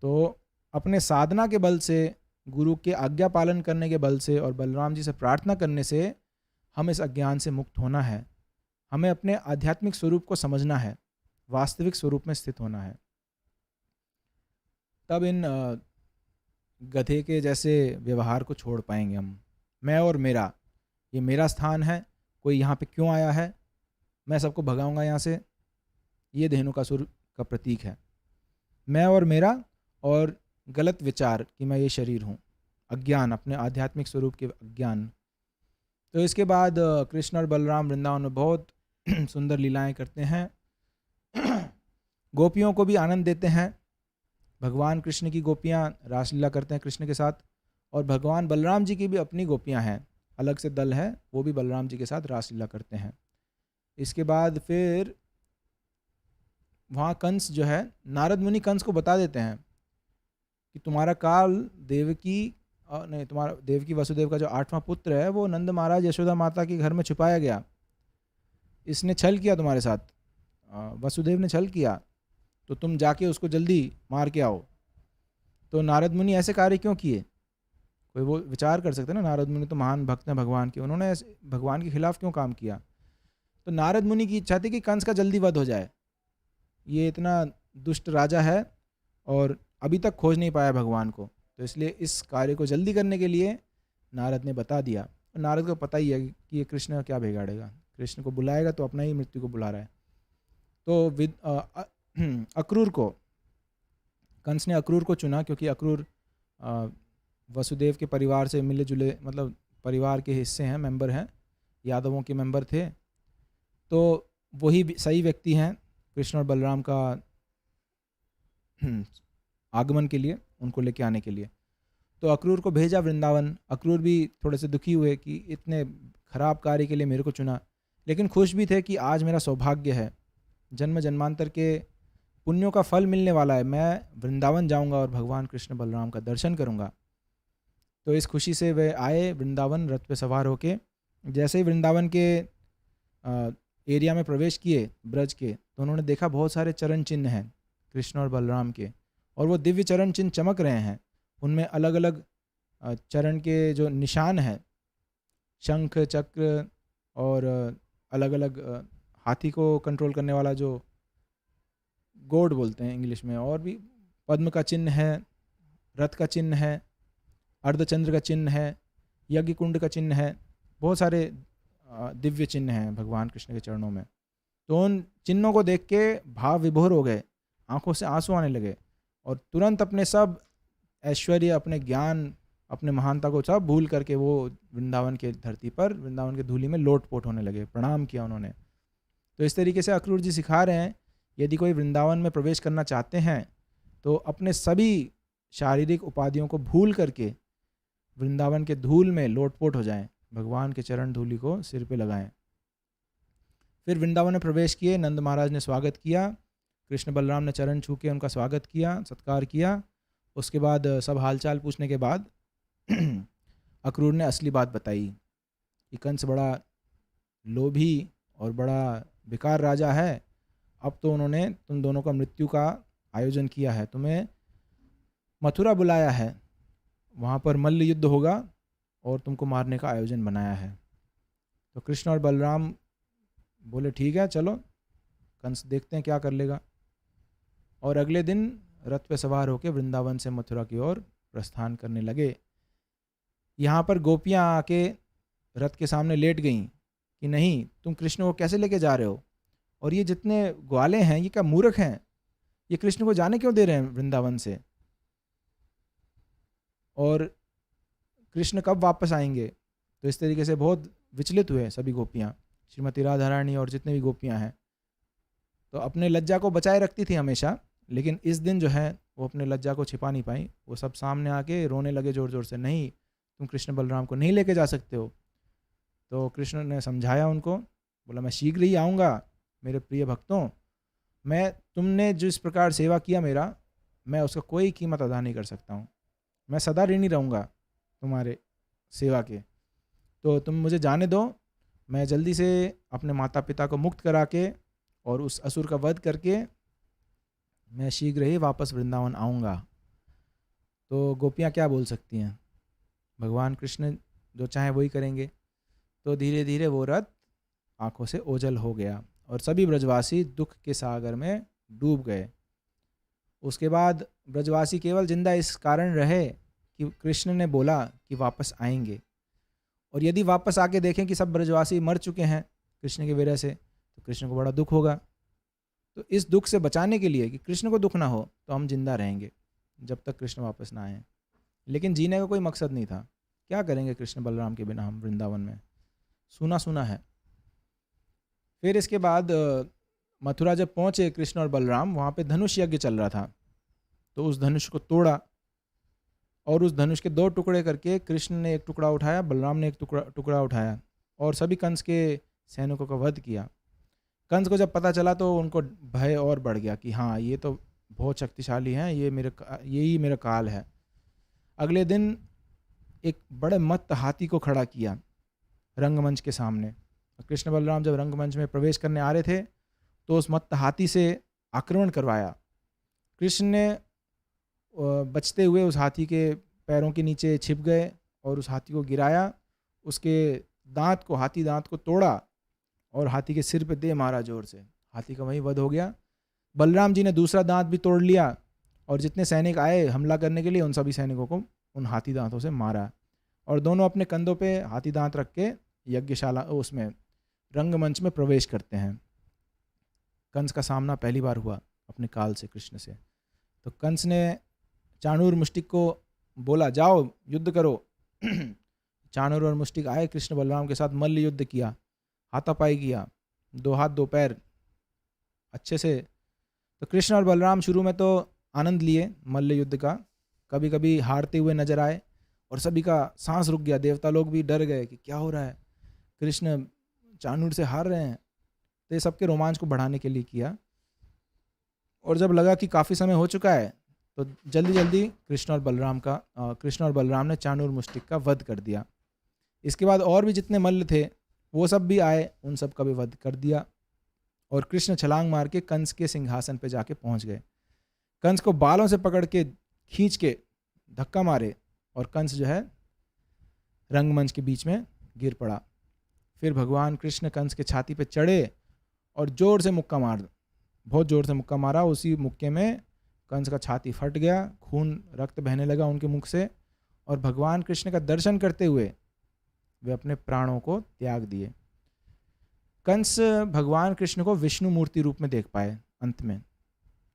तो अपने साधना के बल से, गुरु के आज्ञा पालन करने के बल से और बलराम जी से प्रार्थना करने से हम इस अज्ञान से मुक्त होना है। हमें अपने आध्यात्मिक स्वरूप को समझना है, वास्तविक स्वरूप में स्थित होना है। तब इन गधे के जैसे व्यवहार को छोड़ पाएंगे हम। मैं और मेरा, ये मेरा स्थान है, कोई यहाँ पे क्यों आया है, मैं सबको भगाऊंगा यहाँ से, ये धेनुकासुर का प्रतीक है। मैं और मेरा, और गलत विचार कि मैं ये शरीर हूँ, अज्ञान, अपने आध्यात्मिक स्वरूप के अज्ञान। तो इसके बाद कृष्ण और बलराम वृंदावन में बहुत सुंदर लीलाएं करते हैं, गोपियों को भी आनंद देते हैं। भगवान कृष्ण की गोपियाँ रासलीला करते हैं कृष्ण के साथ, और भगवान बलराम जी की भी अपनी गोपियाँ हैं, अलग से दल है, वो भी बलराम जी के साथ रासलीला करते हैं। इसके बाद फिर वहाँ कंस जो है, नारद मुनि कंस को बता देते हैं कि तुम्हारा काल तुम्हारा देवकी वसुदेव का जो 8वां पुत्र है वो नंद महाराज यशोदा माता के घर में छुपाया गया, इसने छल किया तुम्हारे साथ, वसुदेव ने छल किया, तो तुम जाके उसको जल्दी मार के आओ। तो नारद मुनि ऐसे कार्य क्यों किए? कोई वो विचार कर सकते हैं ना, नारद मुनि तो महान भक्त हैं भगवान के, उन्होंने भगवान के खिलाफ क्यों काम किया? तो नारद मुनि की इच्छा थी कि कंस का जल्दी वध हो जाए, ये इतना दुष्ट राजा है और अभी तक खोज नहीं पाया भगवान को, तो इसलिए इस कार्य को जल्दी करने के लिए नारद ने बता दिया। नारद को पता ही है कि ये कृष्ण क्या बिगाड़ेगा, कृष्ण को बुलाएगा तो अपना ही मृत्यु को बुला रहा है। तो अक्रूर को, कंस ने अक्रूर को चुना क्योंकि अक्रूर वसुदेव के परिवार से मिले जुले, मतलब परिवार के हिस्से हैं, मेंबर हैं, यादवों के मेंबर थे, तो वही सही व्यक्ति हैं कृष्ण और बलराम का आगमन के लिए, उनको लेके आने के लिए। तो अक्रूर को भेजा वृंदावन। अक्रूर भी थोड़े से दुखी हुए कि इतने खराब कार्य के लिए मेरे को चुना, लेकिन खुश भी थे कि आज मेरा सौभाग्य है, जन्म जन्मांतर के पुण्यों का फल मिलने वाला है, मैं वृंदावन जाऊंगा और भगवान कृष्ण बलराम का दर्शन करूंगा। तो इस खुशी से वे आए वृंदावन रथ पे सवार होके। जैसे ही वृंदावन के एरिया में प्रवेश किए ब्रज के, तो उन्होंने देखा बहुत सारे चरण चिन्ह हैं कृष्ण और बलराम के, और वो दिव्य चरण चिन्ह चमक रहे हैं। उनमें अलग अलग चरण के जो निशान हैं, शंख चक्र और अलग अलग हाथी को कंट्रोल करने वाला जो गोड बोलते हैं इंग्लिश में, और भी पद्म का चिन्ह है, रथ का चिन्ह है, अर्धचंद्र का चिन्ह है, यज्ञ कुंड का चिन्ह है, बहुत सारे दिव्य चिन्ह हैं भगवान कृष्ण के चरणों में। तो उन चिन्हों को देख के भाव विभोर हो गए, आंखों से आंसू आने लगे, और तुरंत अपने सब ऐश्वर्य, अपने ज्ञान, अपने महानता को सब भूल करके वो वृंदावन के धरती पर, वृंदावन के धूलि में लोटपोट होने लगे, प्रणाम किया उन्होंने। तो इस तरीके से अक्रूर जी सिखा रहे हैं, यदि कोई वृंदावन में प्रवेश करना चाहते हैं तो अपने सभी शारीरिक उपाधियों को भूल करके वृंदावन के धूल में लोटपोट हो जाएं, भगवान के चरण धूलि को सिर पे लगाएं। फिर वृंदावन में प्रवेश किए, नंद महाराज ने स्वागत किया, कृष्ण बलराम ने चरण छू के उनका स्वागत किया, सत्कार किया। उसके बाद सब हालचाल पूछने के बाद अक्रूर ने असली बात बताई कि कंस बड़ा लोभी और बड़ा बेकार राजा है। अब तो उन्होंने तुम दोनों का मृत्यु का आयोजन किया है, तुम्हें मथुरा बुलाया है, वहाँ पर मल्ल युद्ध होगा और तुमको मारने का आयोजन बनाया है। तो कृष्ण और बलराम बोले ठीक है चलो, कंस देखते हैं क्या कर लेगा। और अगले दिन रथ पे सवार होकर वृंदावन से मथुरा की ओर प्रस्थान करने लगे। यहाँ पर गोपियाँ आके रथ के सामने लेट गईं कि नहीं, तुम कृष्ण को कैसे लेके जा रहे हो, और ये जितने ग्वाले हैं ये क्या मूर्ख हैं, ये कृष्ण को जाने क्यों दे रहे हैं वृंदावन से, और कृष्ण कब वापस आएंगे। तो इस तरीके से बहुत विचलित हुए सभी गोपियाँ, श्रीमती राधा रानी और जितने भी गोपियाँ हैं। तो अपने लज्जा को बचाए रखती थी हमेशा, लेकिन इस दिन जो है वो अपने लज्जा को छिपा नहीं पाई। वो सब सामने आके रोने लगे ज़ोर ज़ोर से, नहीं तुम कृष्ण बलराम को नहीं लेके जा सकते हो। तो कृष्ण ने समझाया उनको, बोला मैं शीघ्र ही आऊँगा मेरे प्रिय भक्तों, मैं तुमने जिस प्रकार सेवा किया मेरा, मैं उसका कोई कीमत अदा नहीं कर सकता हूँ, मैं सदा ऋणी रहूँगा तुम्हारे सेवा के। तो तुम मुझे जाने दो, मैं जल्दी से अपने माता पिता को मुक्त करा के और उस असुर का वध करके मैं शीघ्र ही वापस वृंदावन आऊँगा। तो गोपियाँ क्या बोल सकती हैं, भगवान कृष्ण जो चाहे वही करेंगे। तो धीरे धीरे वो रथ आँखों से ओझल हो गया और सभी ब्रजवासी दुख के सागर में डूब गए। उसके बाद ब्रजवासी केवल जिंदा इस कारण रहे कि कृष्ण ने बोला कि वापस आएंगे, और यदि वापस आके देखें कि सब ब्रजवासी मर चुके हैं कृष्ण के वजह से, तो कृष्ण को बड़ा दुख होगा। तो इस दुख से बचाने के लिए कि कृष्ण को दुख ना हो, तो हम जिंदा रहेंगे जब तक कृष्ण वापस ना आए। लेकिन जीने का कोई मकसद नहीं था, क्या करेंगे कृष्ण बलराम के बिना हम वृंदावन में, सुना सुना है। फिर इसके बाद मथुरा जब पहुँचे कृष्ण और बलराम, वहाँ पे धनुष यज्ञ चल रहा था। तो उस धनुष को तोड़ा और उस धनुष के 2 टुकड़े करके कृष्ण ने एक टुकड़ा उठाया, बलराम ने एक टुकड़ा उठाया, और सभी कंस के सैनिकों का वध किया। कंस को जब पता चला तो उनको भय और बढ़ गया कि हाँ ये तो बहुत शक्तिशाली हैं, यही मेरा काल है। अगले दिन एक बड़े मत्त हाथी को खड़ा किया रंगमंच के सामने। कृष्ण बलराम जब रंगमंच में प्रवेश करने आ रहे थे तो उस मत्त हाथी से आक्रमण करवाया। कृष्ण ने बचते हुए उस हाथी के पैरों के नीचे छिप गए और उस हाथी को गिराया, उसके हाथी दांत को तोड़ा और हाथी के सिर पे दे मारा जोर से, हाथी का वहीं वध हो गया। बलराम जी ने दूसरा दांत भी तोड़ लिया और जितने सैनिक आए हमला करने के लिए उन सभी सैनिकों को उन हाथी दांतों से मारा, और दोनों अपने कंधों पे हाथी दांत रख के यज्ञशाला उसमें रंगमंच में प्रवेश करते हैं। कंस का सामना पहली बार हुआ अपने काल से कृष्ण से। तो कंस ने चाणूर मुष्टिक को बोला जाओ युद्ध करो। चाणूर और मुष्टिक आए, कृष्ण बलराम के साथ मल्ल युद्ध किया, हाथापाई किया, 2 हाथ 2 पैर अच्छे से। तो कृष्ण और बलराम शुरू में तो आनंद लिए मल्ल युद्ध का, कभी कभी हारते हुए नजर आए और सभी का सांस रुक गया, देवता लोग भी डर गए कि क्या हो रहा है, कृष्ण चाणूर से हार रहे हैं। तो ये सबके रोमांच को बढ़ाने के लिए किया, और जब लगा कि काफ़ी समय हो चुका है तो जल्दी जल्दी कृष्ण और बलराम ने चाणूर मुष्टिक का वध कर दिया। इसके बाद और भी जितने मल्ल थे वो सब भी आए, उन सब का भी वध कर दिया, और कृष्ण छलांग मार के कंस के सिंहासन पे जाके पहुंच गए। कंस को बालों से पकड़ के खींच के धक्का मारे और कंस जो है रंगमंच के बीच में गिर पड़ा। फिर भगवान कृष्ण कंस के छाती पे चढ़े और जोर से मुक्का मार, बहुत जोर से मुक्का मारा। उसी मुक्के में कंस का छाती फट गया, खून रक्त बहने लगा उनके मुख से, और भगवान कृष्ण का दर्शन करते हुए वे अपने प्राणों को त्याग दिए। कंस भगवान कृष्ण को विष्णु मूर्ति रूप में देख पाए, अंत में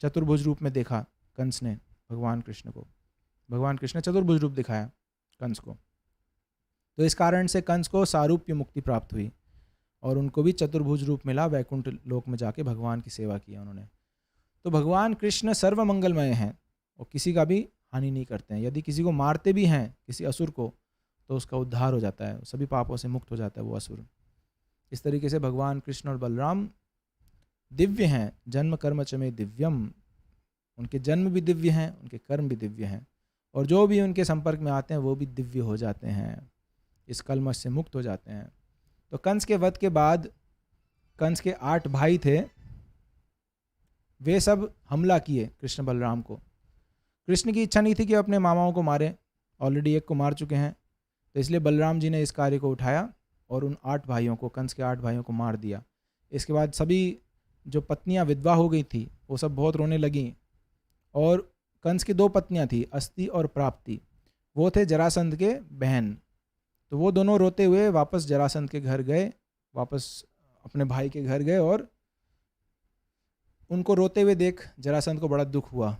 चतुर्भुज रूप में देखा कंस ने भगवान कृष्ण को। भगवान कृष्ण ने चतुर्भुज रूप दिखाया कंस को, तो इस कारण से कंस को सारूप्य मुक्ति प्राप्त हुई और उनको भी चतुर्भुज रूप मिला। वैकुंठ लोक में जाके भगवान की सेवा की उन्होंने। तो भगवान कृष्ण सर्व मंगलमय हैं और किसी का भी हानि नहीं करते हैं। यदि किसी को मारते भी हैं, किसी असुर को, तो उसका उद्धार हो जाता है, सभी पापों से मुक्त हो जाता है वो असुर। इस तरीके से भगवान कृष्ण और बलराम दिव्य हैं, जन्म कर्म च मे दिव्यम। उनके जन्म भी दिव्य हैं, उनके कर्म भी दिव्य हैं, और जो भी उनके संपर्क में आते हैं वो भी दिव्य हो जाते हैं, इस कलमश से मुक्त हो जाते हैं। तो कंस के वध के बाद कंस के 8 भाई थे, वे सब हमला किए कृष्ण बलराम को। कृष्ण की इच्छा नहीं थी कि अपने मामाओं को मारे, ऑलरेडी एक को मार चुके हैं, तो इसलिए बलराम जी ने इस कार्य को उठाया और उन 8 भाइयों को, कंस के 8 भाइयों को मार दिया। इसके बाद सभी जो पत्नियां विधवा हो गई थी वो सब बहुत रोने लगीं, और कंस की 2 पत्नियां थी, अस्ति और प्राप्ति, वो थे जरासंध के बहन। तो वो दोनों रोते हुए वापस जरासंध के घर गए, वापस अपने भाई के घर गए, और उनको रोते हुए देख जरासंध को बड़ा दुख हुआ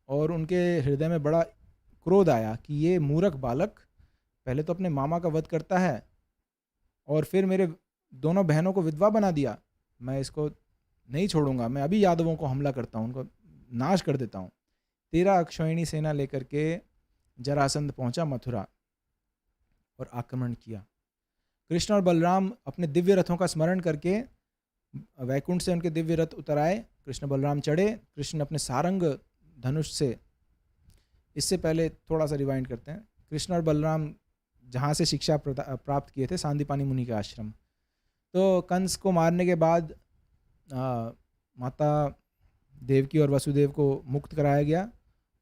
और उनके हृदय में बड़ा क्रोध आया कि ये मूर्ख बालक पहले तो अपने मामा का वध करता है और फिर मेरे दोनों बहनों को विधवा बना दिया। मैं इसको नहीं छोड़ूंगा, मैं अभी यादवों को हमला करता हूँ, उनको नाश कर देता हूँ। 13 अक्षौहिणी सेना लेकर के जरासंध पहुंचा मथुरा और आक्रमण किया। कृष्ण और बलराम अपने दिव्य रथों का स्मरण करके वैकुंठ से उनके दिव्य रथ उतर आए। कृष्ण बलराम चढ़े। कृष्ण अपने सारंग धनुष से, इससे पहले थोड़ा सा रिवाइंड करते हैं, कृष्ण और बलराम जहाँ से शिक्षा प्राप्त किए थे, सांदीपानी मुनि के आश्रम। तो कंस को मारने के बाद माता देवकी और वसुदेव को मुक्त कराया गया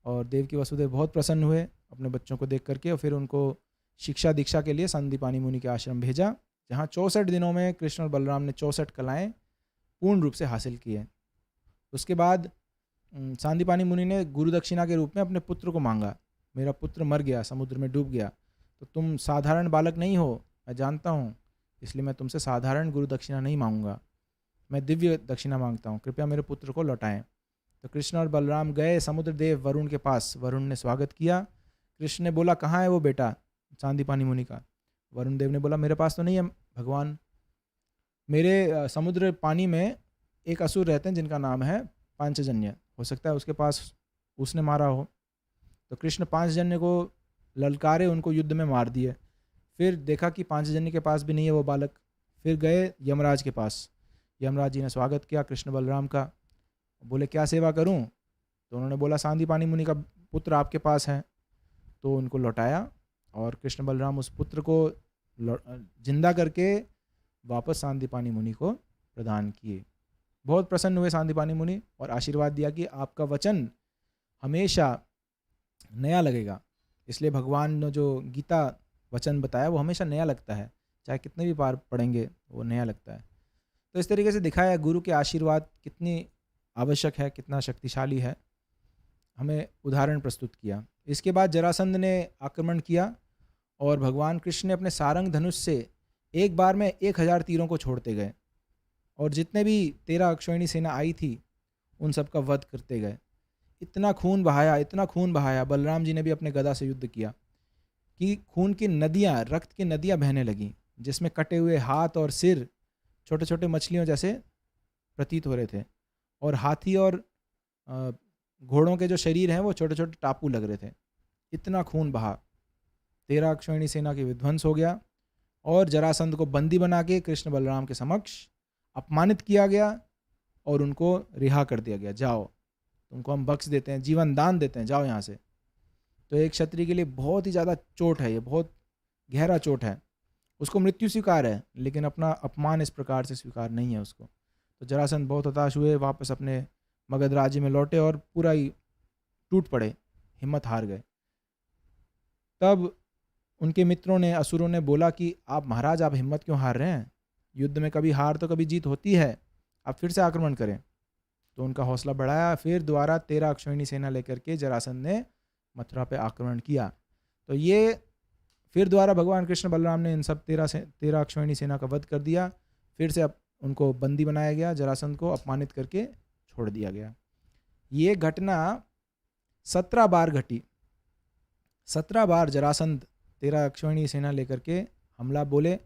और देवकी वसुदेव बहुत प्रसन्न हुए अपने बच्चों को देख करके, और फिर उनको शिक्षा दीक्षा के लिए सांदीपानी मुनि के आश्रम भेजा, जहाँ 64 दिनों में कृष्ण और बलराम ने 64 कलाएँ पूर्ण रूप से हासिल की है। उसके बाद सांदीपानी मुनि ने गुरु दक्षिणा के रूप में अपने पुत्र को मांगा। मेरा पुत्र मर गया, समुद्र में डूब गया, तो तुम साधारण बालक नहीं हो, मैं जानता हूँ, इसलिए मैं तुमसे साधारण गुरु दक्षिणा नहीं मांगूंगा, मैं दिव्य दक्षिणा मांगता हूँ, कृपया मेरे पुत्र को लौटाएं। तो कृष्ण और बलराम गए समुद्र देव वरुण के पास। वरुण ने स्वागत किया। कृष्ण ने बोला, कहाँ है वो बेटा सांदीपानी मुनि का? वरुण देव ने बोला, मेरे पास तो नहीं है भगवान, मेरे समुद्र पानी में एक असुर रहते हैं जिनका नाम है पांचजन्य, हो सकता है उसके पास उसने मारा हो। तो कृष्ण पांचजन्य को ललकारे, उनको युद्ध में मार दिए। फिर देखा कि पांचजन्य के पास भी नहीं है वो बालक, फिर गए यमराज के पास। यमराज जी ने स्वागत किया कृष्ण बलराम का, बोले क्या सेवा करूं? तो उन्होंने बोला सांदीपानी मुनि का पुत्र आपके पास है। तो उनको लौटाया और कृष्ण बलराम उस पुत्र को जिंदा करके वापस सांदीपानी मुनि को प्रदान किए। बहुत प्रसन्न हुए सांदीपानी मुनि और आशीर्वाद दिया कि आपका वचन हमेशा नया लगेगा। इसलिए भगवान ने जो गीता वचन बताया वो हमेशा नया लगता है, चाहे कितने भी बार पढ़ेंगे वो नया लगता है। तो इस तरीके से दिखाया गुरु के आशीर्वाद कितनी आवश्यक है, कितना शक्तिशाली है, हमें उदाहरण प्रस्तुत किया। इसके बाद जरासंध ने आक्रमण किया और भगवान कृष्ण ने अपने सारंग धनुष से एक बार में 1000 तीरों को छोड़ते गए और जितने भी 13 अक्षौहिणी सेना आई थी उन सब का वध करते गए। इतना खून बहाया, इतना खून बहाया, बलराम जी ने भी अपने गदा से युद्ध किया कि खून की नदियाँ, रक्त की नदियाँ बहने लगीं, जिसमें कटे हुए हाथ और सिर छोटे छोटे मछलियों जैसे प्रतीत हो रहे थे, और हाथी और घोड़ों के जो शरीर हैं वो छोटे छोटे टापू लग रहे थे। इतना खून बहा, 13 अक्षौहिणी सेना की विध्वंस हो गया और जरासंध को बंदी बना के कृष्ण बलराम के समक्ष अपमानित किया गया और उनको रिहा कर दिया गया, जाओ तुमको हम बख्श देते हैं, जीवन दान देते हैं, जाओ यहाँ से। तो एक क्षत्रिय के लिए बहुत ही ज़्यादा चोट है, ये बहुत गहरा चोट है। उसको मृत्यु स्वीकार है लेकिन अपना अपमान इस प्रकार से स्वीकार नहीं है उसको। तो जरासंध बहुत हताश हुए, वापस अपने मगध राज्य में लौटे और पूरा ही टूट पड़े, हिम्मत हार गए। तब उनके मित्रों ने, असुरों ने बोला कि आप महाराज, आप हिम्मत क्यों हार रहे हैं? युद्ध में कभी हार तो कभी जीत होती है, आप फिर से आक्रमण करें। तो उनका हौसला बढ़ाया, फिर दोबारा 13 अक्षौहिणी सेना लेकर के जरासंध ने मथुरा पे आक्रमण किया। तो ये फिर दोबारा भगवान कृष्ण बलराम ने इन सब 13 अक्षौहिणी सेना का वध कर दिया। फिर से अब उनको बंदी बनाया गया, जरासंध को अपमानित करके छोड़ दिया गया। ये घटना 17 बार घटी। 17 बार जरासंध 13 अक्षौहिणी सेना लेकर के हमला बोले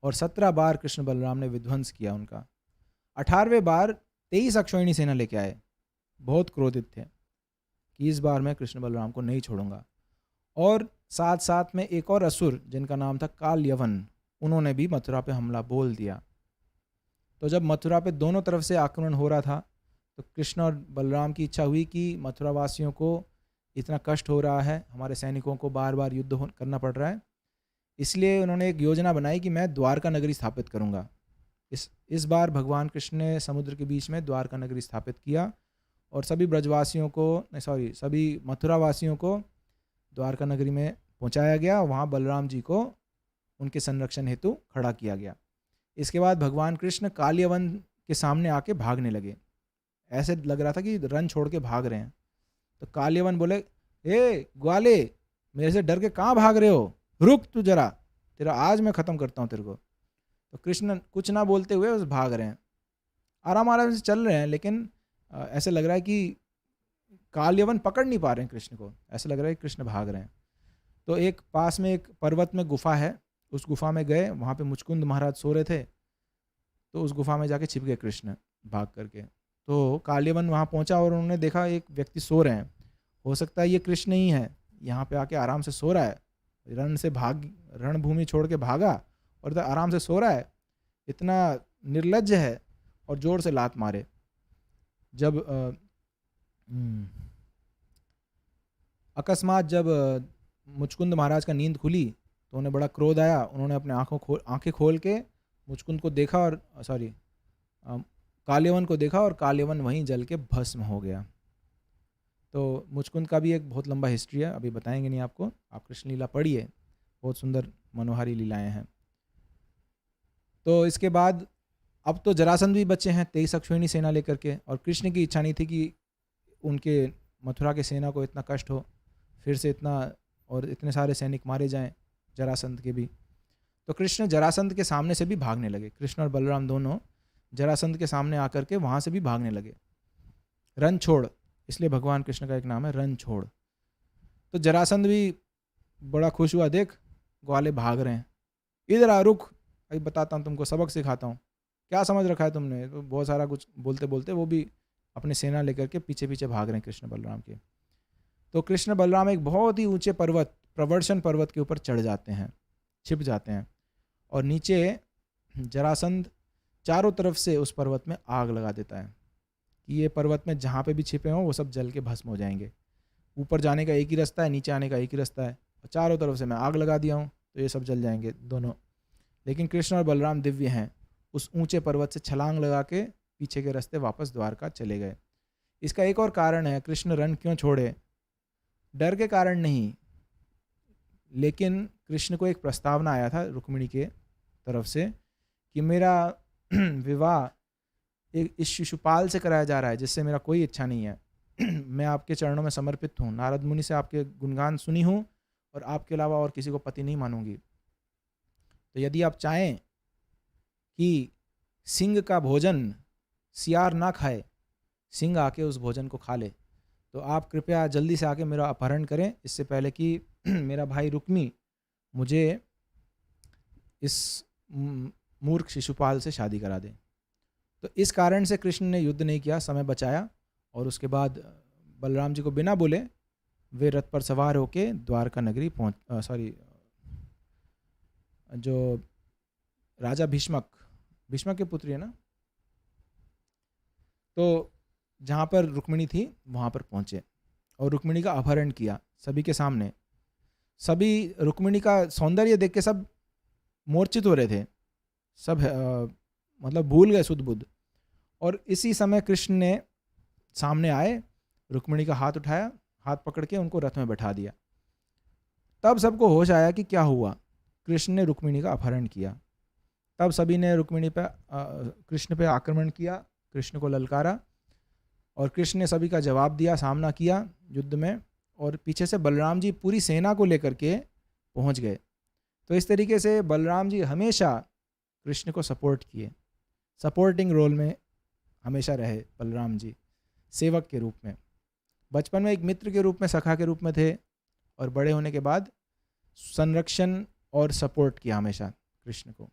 और 17 बार कृष्ण बलराम ने विध्वंस किया उनका। 18वें बार 23 अक्षौहिणी सेना लेके आए, बहुत क्रोधित थे कि इस बार मैं कृष्ण बलराम को नहीं छोड़ूंगा। और साथ साथ में एक और असुर जिनका नाम था कालयवन, उन्होंने भी मथुरा पे हमला बोल दिया। तो जब मथुरा पे दोनों तरफ से आक्रमण हो रहा था तो कृष्ण और बलराम की इच्छा हुई कि मथुरा वासियों को इतना कष्ट हो रहा है, हमारे सैनिकों को बार बार युद्ध करना पड़ रहा है, इसलिए उन्होंने एक योजना बनाई कि मैं द्वारका नगरी स्थापित करूंगा। इस बार भगवान कृष्ण ने समुद्र के बीच में द्वारका नगरी स्थापित किया और सभी ब्रजवासियों को, सभी मथुरा वासियों को द्वारका नगरी में पहुंचाया गया। वहाँ बलराम जी को उनके संरक्षण हेतु खड़ा किया गया। इसके बाद भगवान कृष्ण कालयवन के सामने आके भागने लगे। ऐसे लग रहा था कि रन छोड़ के भाग रहे हैं। तो कालयवन बोले, ए ग्वाले, मेरे से डर के कहाँ भाग रहे हो? रुक तू जरा, तेरा आज मैं ख़त्म करता हूँ तेरे को। तो कृष्ण कुछ ना बोलते हुए बस भाग रहे हैं, आराम आराम से चल रहे हैं, लेकिन ऐसे लग रहा है कि कालयवन पकड़ नहीं पा रहे हैं कृष्ण को। ऐसा लग रहा है कि कृष्ण भाग रहे हैं। तो एक पास में एक पर्वत में गुफा है, उस गुफा में गए, वहाँ पे मुचकुंद महाराज सो रहे थे। तो उस गुफा में जाके छिप गए कृष्ण भाग करके। तो कालयवन वहाँ पहुँचा और उन्होंने देखा एक व्यक्ति सो रहे हैं। हो सकता है ये कृष्ण ही है, यहाँ पे आके आराम से सो रहा है, रणभूमि छोड़ के भागा और तो आराम से सो रहा है, इतना निर्लज्ज है, और जोर से लात मारे। जब अकस्मात जब मुचकुंद महाराज का नींद खुली तो उन्हें बड़ा क्रोध आया। उन्होंने अपने आंखें खोल के मुचकुंद को देखा और कालयवन को देखा और कालयवन वहीं जल के भस्म हो गया। तो मुचकुंद का भी एक बहुत लंबा हिस्ट्री है, अभी बताएंगे नहीं आपको, आप कृष्ण लीला पढ़िए, बहुत सुंदर मनोहारी लीलाएं हैं। तो इसके बाद अब तो जरासंध भी बचे हैं 23 अक्षौहिणी सेना लेकर के, और कृष्ण की इच्छा नहीं थी कि उनके मथुरा के सेना को इतना कष्ट हो, फिर से इतने सारे सैनिक मारे जाएं जरासंध के भी। तो कृष्ण जरासंध के सामने से भी भागने लगे। कृष्ण और बलराम दोनों जरासंध के सामने आकर के वहाँ से भी भागने लगे। रन छोड़, इसलिए भगवान कृष्ण का एक नाम है रन छोड़। तो जरासंध भी बड़ा खुश हुआ, देख ग्वाले भाग रहे हैं, इधर आ, रुक, अभी बताता हूँ तुमको, सबक सिखाता हूँ, क्या समझ रखा है तुमने? तो बहुत सारा कुछ बोलते बोलते वो भी अपने सेना लेकर के पीछे पीछे भाग रहे हैं कृष्ण बलराम के। तो कृष्ण बलराम एक बहुत ही ऊंचे पर्वत, प्रवर्षण पर्वत के ऊपर चढ़ जाते हैं, छिप जाते हैं, और नीचे जरासंध चारों तरफ से उस पर्वत में आग लगा देता है कि ये पर्वत में जहाँ पे भी छिपे हों वो सब जल के भस्म हो जाएंगे। ऊपर जाने का एक ही रास्ता है, नीचे आने का एक ही रास्ता है, और चारों तरफ से मैं आग लगा दिया हूँ तो ये सब जल जाएंगे दोनों। लेकिन कृष्ण और बलराम दिव्य हैं, उस ऊंचे पर्वत से छलांग लगा के पीछे के रास्ते वापस द्वारका चले गए। इसका एक और कारण है, कृष्ण रन क्यों छोड़े? डर के कारण नहीं, लेकिन कृष्ण को एक प्रस्तावना आया था रुक्मिणी के तरफ से कि मेरा विवाह एक इस शिशुपाल से कराया जा रहा है जिससे मेरा कोई इच्छा नहीं है। मैं आपके चरणों में समर्पित हूँ, नारद मुनि से आपके गुणगान सुनी हूँ और आपके अलावा और किसी को पति नहीं मानूंगी। तो यदि आप चाहें कि सिंह का भोजन सियार ना खाए, सिंह आके उस भोजन को खा ले, तो आप कृपया जल्दी से आके मेरा अपहरण करें, इससे पहले कि मेरा भाई रुक्मी मुझे इस मूर्ख शिशुपाल से शादी करा दे। तो इस कारण से कृष्ण ने युद्ध नहीं किया, समय बचाया, और उसके बाद बलराम जी को बिना बोले वे रथ पर सवार होके द्वारका नगरी जो राजा भीष्मक के पुत्री है ना, तो जहाँ पर रुक्मिणी थी वहाँ पर पहुँचे और रुक्मिणी का अपहरण किया सभी के सामने। सभी रुक्मिणी का सौंदर्य देख के सब मूर्छित हो रहे थे, सब मतलब भूल गए सुध बुध। और इसी समय कृष्ण ने सामने आए, रुक्मिणी का हाथ उठाया, हाथ पकड़ के उनको रथ में बैठा दिया। तब सबको होश आया कि क्या हुआ, कृष्ण ने रुक्मिणी का अपहरण किया। तब सभी ने कृष्ण पे आक्रमण किया, कृष्ण को ललकारा, और कृष्ण ने सभी का जवाब दिया, सामना किया युद्ध में, और पीछे से बलराम जी पूरी सेना को लेकर के पहुंच गए। तो इस तरीके से बलराम जी हमेशा कृष्ण को सपोर्ट किए, सपोर्टिंग रोल में हमेशा रहे बलराम जी, सेवक के रूप में। बचपन में एक मित्र के रूप में, सखा के रूप में थे, और बड़े होने के बाद संरक्षण और सपोर्ट किया हमेशा कृष्ण को।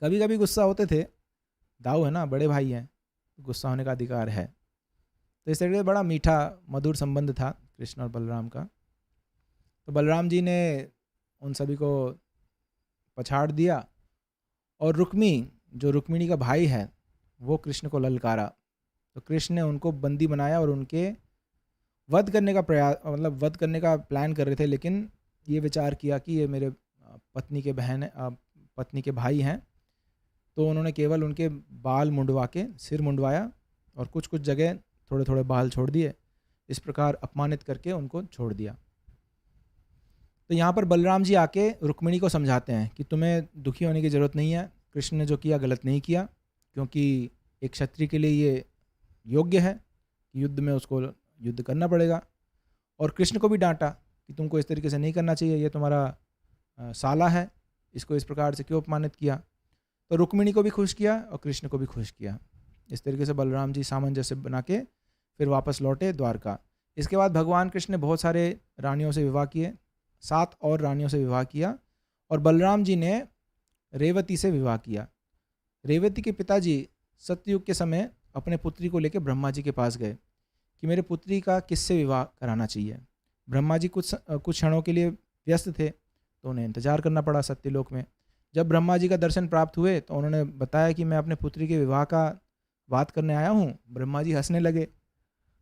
कभी कभी गुस्सा होते थे, दाऊ है ना, बड़े भाई हैं, गुस्सा होने का अधिकार है। तो इस तरीके से बड़ा मीठा मधुर संबंध था कृष्ण और बलराम का। तो बलराम जी ने उन सभी को पछाड़ दिया, और रुक्मिणी का भाई है, वो कृष्ण को ललकारा। तो कृष्ण ने उनको बंदी बनाया और उनके वध करने का वध करने का प्लान कर रहे थे, लेकिन ये विचार किया कि ये मेरे पत्नी के भाई हैं, तो उन्होंने केवल उनके बाल मुंडवा के, सिर मुंडवाया, और कुछ कुछ जगह थोड़े थोड़े बाल छोड़ दिए। इस प्रकार अपमानित करके उनको छोड़ दिया। तो यहाँ पर बलराम जी आके रुक्मिणी को समझाते हैं कि तुम्हें दुखी होने की ज़रूरत नहीं है, कृष्ण ने जो किया गलत नहीं किया, क्योंकि एक क्षत्रिय के लिए ये योग्य है कि युद्ध में उसको युद्ध करना पड़ेगा। और कृष्ण को भी डांटा कि तुमको इस तरीके से नहीं करना चाहिए, ये तुम्हारा साला है, इसको इस प्रकार से क्यों अपमानित किया। तो रुक्मिणी को भी खुश किया और कृष्ण को भी खुश किया। इस तरीके से बलराम जी सामंजस्य बना के फिर वापस लौटे द्वारका। इसके बाद भगवान कृष्ण ने बहुत सारे रानियों से विवाह किए, 7 और रानियों से विवाह किया, और बलराम जी ने रेवती से विवाह किया। रेवती के पिताजी सतयुग के समय अपने पुत्री को लेकर ब्रह्मा जी के पास गए कि मेरे पुत्री का किससे विवाह कराना चाहिए। ब्रह्मा जी कुछ क्षणों के लिए व्यस्त थे, तो उन्हें इंतजार करना पड़ा सत्यलोक में। जब ब्रह्मा जी का दर्शन प्राप्त हुए तो उन्होंने बताया कि मैं अपने पुत्री के विवाह का बात करने आया हूँ। ब्रह्मा जी हंसने लगे,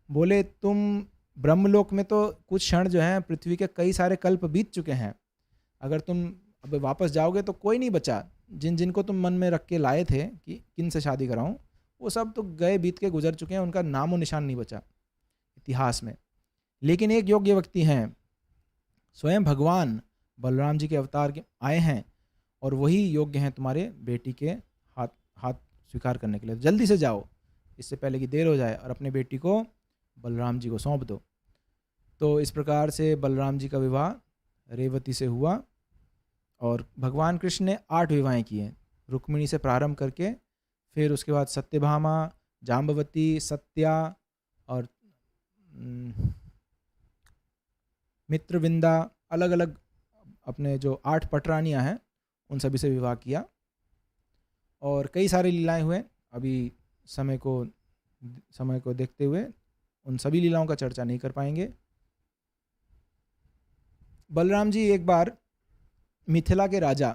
बोले तुम ब्रह्मलोक में तो कुछ क्षण जो हैं, पृथ्वी के कई सारे कल्प बीत चुके हैं, अगर तुम अब वापस जाओगे तो कोई नहीं बचा। जिन जिनको तुम मन में रख के लाए थे कि किन से शादी कराऊं, वो सब तो गए बीत के गुजर चुके हैं, उनका नामो निशान नहीं बचा इतिहास में। लेकिन एक योग्य व्यक्ति हैं, स्वयं भगवान बलराम जी के अवतार के आए हैं, और वही योग्य हैं तुम्हारे बेटी के हाथ स्वीकार करने के लिए। जल्दी से जाओ, इससे पहले कि देर हो जाए, और अपने बेटी को बलराम जी को सौंप दो। तो इस प्रकार से बलराम जी का विवाह रेवती से हुआ, और भगवान कृष्ण ने 8 विवाहें किए, रुक्मिणी से प्रारंभ करके, फिर उसके बाद सत्यभामा, जाम्बवती, सत्या और मित्रविंदा, अलग अलग अपने जो 8 पटरानियाँ हैं उन सभी से विवाह किया, और कई सारी लीलाएं हुए। अभी समय को देखते हुए उन सभी लीलाओं का चर्चा नहीं कर पाएंगे। बलराम जी एक बार मिथिला के राजा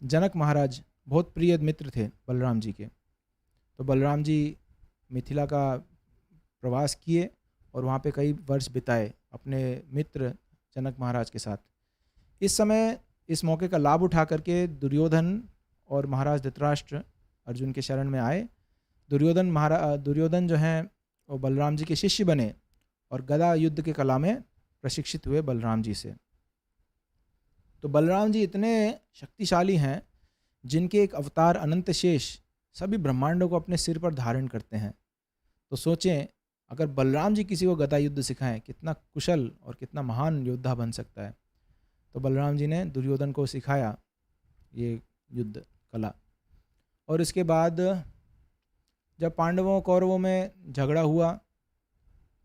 जनक महाराज बहुत प्रिय मित्र थे बलराम जी के, तो बलराम जी मिथिला का प्रवास किए और वहाँ पे कई वर्ष बिताए अपने मित्र जनक महाराज के साथ। इस समय इस मौके का लाभ उठा करके दुर्योधन और महाराज धृतराष्ट्र अर्जुन के शरण में आए। दुर्योधन जो हैं वो बलराम जी के शिष्य बने और गदा युद्ध के कला में प्रशिक्षित हुए बलराम जी से। तो बलराम जी इतने शक्तिशाली हैं जिनके एक अवतार अनंत शेष सभी ब्रह्मांडों को अपने सिर पर धारण करते हैं। तो सोचें, अगर बलराम जी किसी को गदा युद्ध सिखाएं, कितना कुशल और कितना महान योद्धा बन सकता है। तो बलराम जी ने दुर्योधन को सिखाया ये युद्ध कला। और इसके बाद जब पांडवों कौरवों में झगड़ा हुआ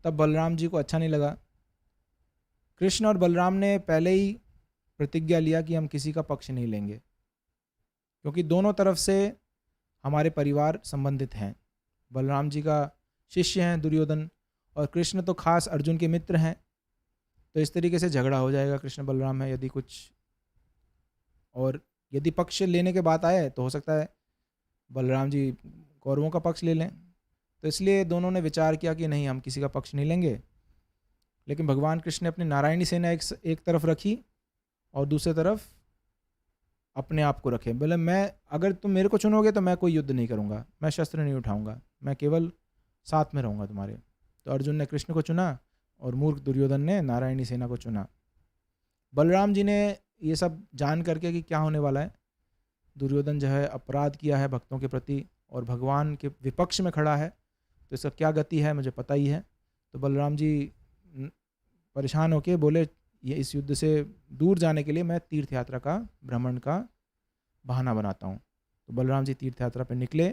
तब बलराम जी को अच्छा नहीं लगा। कृष्ण और बलराम ने पहले ही प्रतिज्ञा लिया कि हम किसी का पक्ष नहीं लेंगे, क्योंकि दोनों तरफ से हमारे परिवार संबंधित हैं। बलराम जी का शिष्य हैं दुर्योधन, और कृष्ण तो खास अर्जुन के मित्र हैं। तो इस तरीके से झगड़ा हो जाएगा कृष्ण बलराम में यदि कुछ, और यदि पक्ष लेने के बात आए तो हो सकता है बलराम जी कौरवों का पक्ष ले लें। तो इसलिए दोनों ने विचार किया कि नहीं, हम किसी का पक्ष नहीं लेंगे। लेकिन भगवान कृष्ण ने अपनी नारायणी सेना एक तरफ रखी और दूसरी तरफ अपने आप को रखे। बोले, मैं अगर तुम मेरे को चुनोगे तो मैं कोई युद्ध नहीं करूँगा, मैं शस्त्र नहीं उठाऊँगा, मैं केवल साथ में रहूँगा तुम्हारे। तो अर्जुन ने कृष्ण को चुना और मूर्ख दुर्योधन ने नारायणी सेना को चुना। बलराम जी ने ये सब जान करके कि क्या होने वाला है, दुर्योधन जो है अपराध किया है भक्तों के प्रति और भगवान के विपक्ष में खड़ा है, तो इसका क्या गति है मुझे पता ही है। तो बलराम जी परेशान होके बोले, ये इस युद्ध से दूर जाने के लिए मैं तीर्थ यात्रा का, भ्रमण का बहाना बनाता हूँ। तो बलराम जी तीर्थ यात्रा पर निकले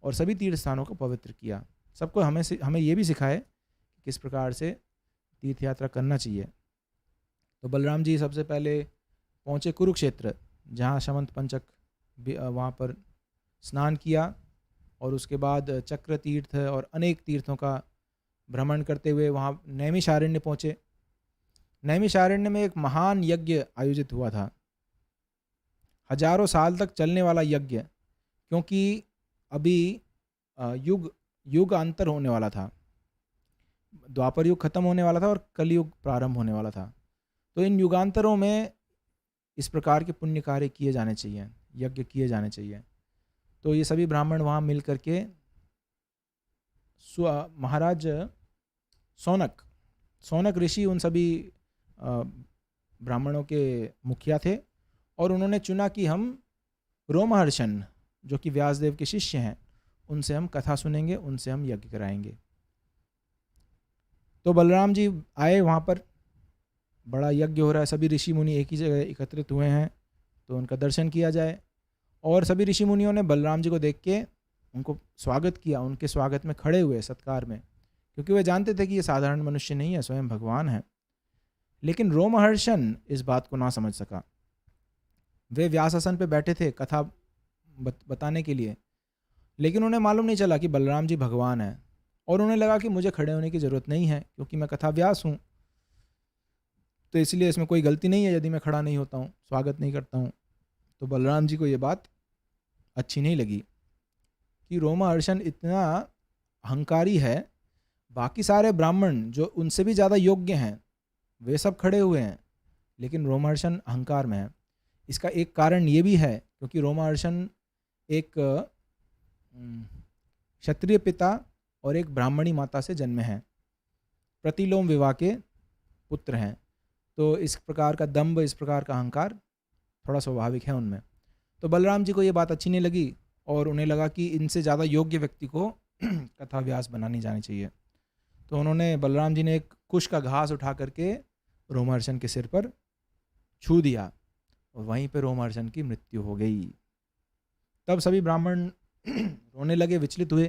और सभी तीर्थ स्थानों को पवित्र किया। सबको हमें ये भी सिखाए कि किस प्रकार से तीर्थ यात्रा करना चाहिए। तो बलराम जी सबसे पहले पहुँचे कुरुक्षेत्र, जहाँ शमंत पंचक वहाँ पर स्नान किया और उसके बाद चक्र तीर्थ और अनेक तीर्थों का भ्रमण करते हुए वहाँ नैमिषारण्य पहुँचे। नैमिषारण्य में एक महान यज्ञ आयोजित हुआ था, हजारों साल तक चलने वाला यज्ञ, क्योंकि अभी युग अंतर होने वाला था, द्वापर युग खत्म होने वाला था और कलयुग प्रारंभ होने वाला था। तो इन युगांतरों में इस प्रकार के पुण्य कार्य किए जाने चाहिए, यज्ञ किए जाने चाहिए। तो ये सभी ब्राह्मण वहाँ मिल करके महाराज सौनक ऋषि उन सभी ब्राह्मणों के मुखिया थे और उन्होंने चुना कि हम रोमहर्षण, जो कि व्यासदेव के शिष्य हैं, उनसे हम कथा सुनेंगे, उनसे हम यज्ञ कराएंगे। तो बलराम जी आए, वहाँ पर बड़ा यज्ञ हो रहा है, सभी ऋषि मुनि एक ही जगह एकत्रित हुए हैं, तो उनका दर्शन किया जाए। और सभी ऋषि मुनियों ने बलराम जी को देख के उनको स्वागत किया, उनके स्वागत में खड़े हुए सत्कार में, क्योंकि वे जानते थे कि ये साधारण मनुष्य नहीं है, स्वयं भगवान है। लेकिन रोमहर्षण इस बात को ना समझ सका। वे व्यासासन पे बैठे थे कथा बताने के लिए, लेकिन उन्हें मालूम नहीं चला कि बलराम जी भगवान है, और उन्हें लगा कि मुझे खड़े होने की ज़रूरत नहीं है क्योंकि मैं कथा व्यास हूँ, तो इसलिए इसमें कोई गलती नहीं है यदि मैं खड़ा नहीं होता हूँ, स्वागत नहीं करता हूँ। तो बलराम जी को ये बात अच्छी नहीं लगी कि रोमहर्षण इतना अहंकारी है, बाकी सारे ब्राह्मण जो उनसे भी ज़्यादा योग्य हैं वे सब खड़े हुए हैं, लेकिन रोमहर्षण अहंकार में है। इसका एक कारण ये भी है क्योंकि रोमहर्षण एक क्षत्रिय पिता और एक ब्राह्मणी माता से जन्मे हैं, प्रतिलोम विवाह के पुत्र हैं। तो इस प्रकार का दंभ, इस प्रकार का अहंकार थोड़ा स्वाभाविक है उनमें। तो बलराम जी को ये बात अच्छी नहीं लगी और उन्हें लगा कि इनसे ज़्यादा योग्य व्यक्ति को कथा व्यास बनानी जानी चाहिए। तो उन्होंने, बलराम जी ने एक कुश का घास उठा करके रोमहर्षण के सिर पर छू दिया और वहीं पर रोमहर्षण की मृत्यु हो गई। तब सभी ब्राह्मण रोने लगे, विचलित हुए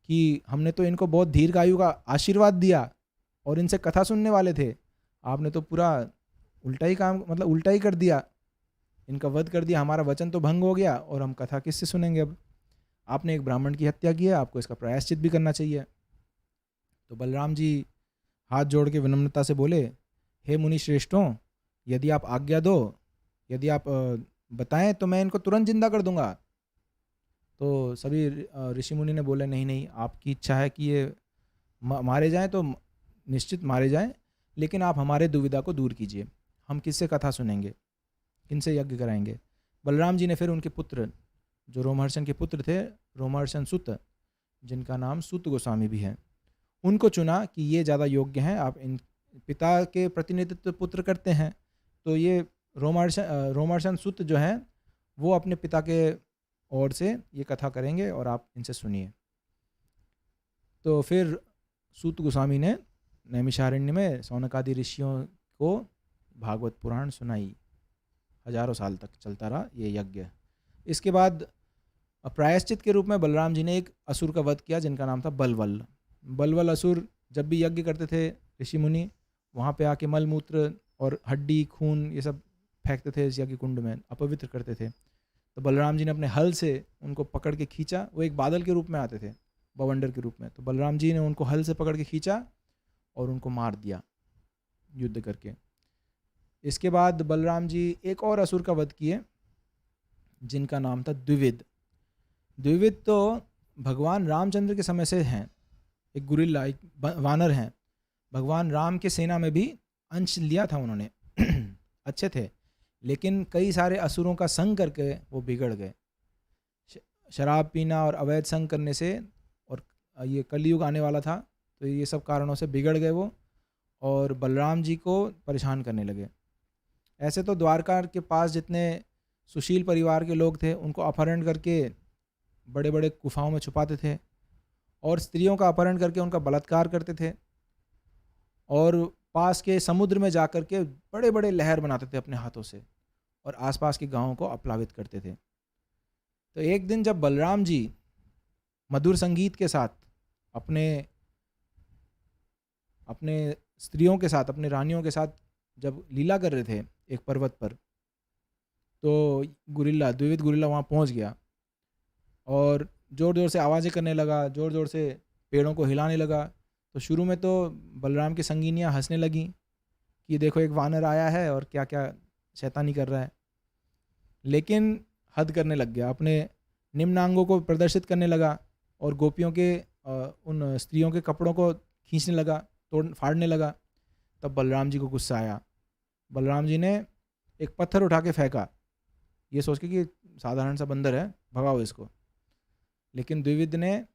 कि हमने तो इनको बहुत दीर्घायु का आशीर्वाद दिया और इनसे कथा सुनने वाले थे, आपने तो पूरा उल्टा ही काम, मतलब उल्टा ही कर दिया, इनका वध कर दिया, हमारा वचन तो भंग हो गया और हम कथा किससे सुनेंगे। अब आपने एक ब्राह्मण की हत्या की है, आपको इसका प्रायश्चित भी करना चाहिए। तो बलराम जी हाथ जोड़ के विनम्रता से बोले, हे मुनि श्रेष्ठों, यदि आप आज्ञा दो, यदि आप बताएं तो मैं इनको तुरंत जिंदा कर दूंगा। तो सभी ऋषि मुनि ने बोले, नहीं नहीं, आपकी इच्छा है कि ये मारे जाएं तो निश्चित मारे जाएं, लेकिन आप हमारे दुविधा को दूर कीजिए, हम किससे कथा सुनेंगे, किनसे यज्ञ कराएंगे। बलराम जी ने फिर उनके पुत्र, जो रोमहर्षण के पुत्र थे, रोमहर्षण सुत, जिनका नाम सुत गोस्वामी भी है, उनको चुना कि ये ज़्यादा योग्य हैं, आप इन पिता के प्रतिनिधित्व पुत्र करते हैं, तो ये रोमहर्षण सुत जो हैं वो अपने पिता के ओर से ये कथा करेंगे और आप इनसे सुनिए। तो फिर सूत गोस्वामी ने नैमिषारण्य में सौनकादि ऋषियों को भागवत पुराण सुनाई। हजारों साल तक चलता रहा ये यज्ञ। इसके बाद प्रायश्चित के रूप में बलराम जी ने एक असुर का वध किया जिनका नाम था बलवल। बलवल असुर जब भी यज्ञ करते थे ऋषि मुनि, वहाँ पे आके मलमूत्र और हड्डी खून ये सब फेंकते थे इस यज्ञ कुंड में, अपवित्र करते थे। तो बलराम जी ने अपने हल से उनको पकड़ के खींचा, वो एक बादल के रूप में आते थे, बवंडर के रूप में। तो बलराम जी ने उनको हल से पकड़ के खींचा और उनको मार दिया युद्ध करके। इसके बाद बलराम जी एक और असुर का वध किए जिनका नाम था द्विविद। द्विविद तो भगवान रामचंद्र के समय से हैं, एक गुरिल्ला, एक वानर हैं। भगवान राम के सेना में भी अंश लिया था उन्होंने अच्छे थे, लेकिन कई सारे असुरों का संग करके वो बिगड़ गए। शराब पीना और अवैध संग करने से और ये कलयुग आने वाला था, तो ये सब कारणों से बिगड़ गए वो और बलराम जी को परेशान करने लगे। ऐसे तो द्वारका के पास जितने सुशील परिवार के लोग थे उनको अपहरण करके बड़े बड़े गुफाओं में छुपाते थे और स्त्रियों का अपहरण करके उनका बलात्कार करते थे और पास के समुद्र में जाकर के बड़े बड़े लहर बनाते थे अपने हाथों से और आसपास के गांवों को अपलावित करते थे। तो एक दिन जब बलराम जी मधुर संगीत के साथ अपने अपने स्त्रियों के साथ, अपने रानियों के साथ जब लीला कर रहे थे एक पर्वत पर, तो गुरिल्ला, द्विविद गुरिल्ला वहाँ पहुँच गया और ज़ोर ज़ोर से आवाज़ें करने लगा, ज़ोर ज़ोर से पेड़ों को हिलाने लगा। तो शुरू में तो बलराम की संगिनियाँ हंसने लगीं कि देखो एक वानर आया है और क्या क्या शैतानी कर रहा है, लेकिन हद करने लग गया, अपने निम्नांगों को प्रदर्शित करने लगा और गोपियों के उन स्त्रियों के कपड़ों को खींचने लगा, तोड़ फाड़ने लगा। तब बलराम जी को गुस्सा आया। बलराम जी ने एक पत्थर उठा के फेंका, ये सोच के कि साधारण सा बंदर है, भगाओ इसको। लेकिन द्विविद ने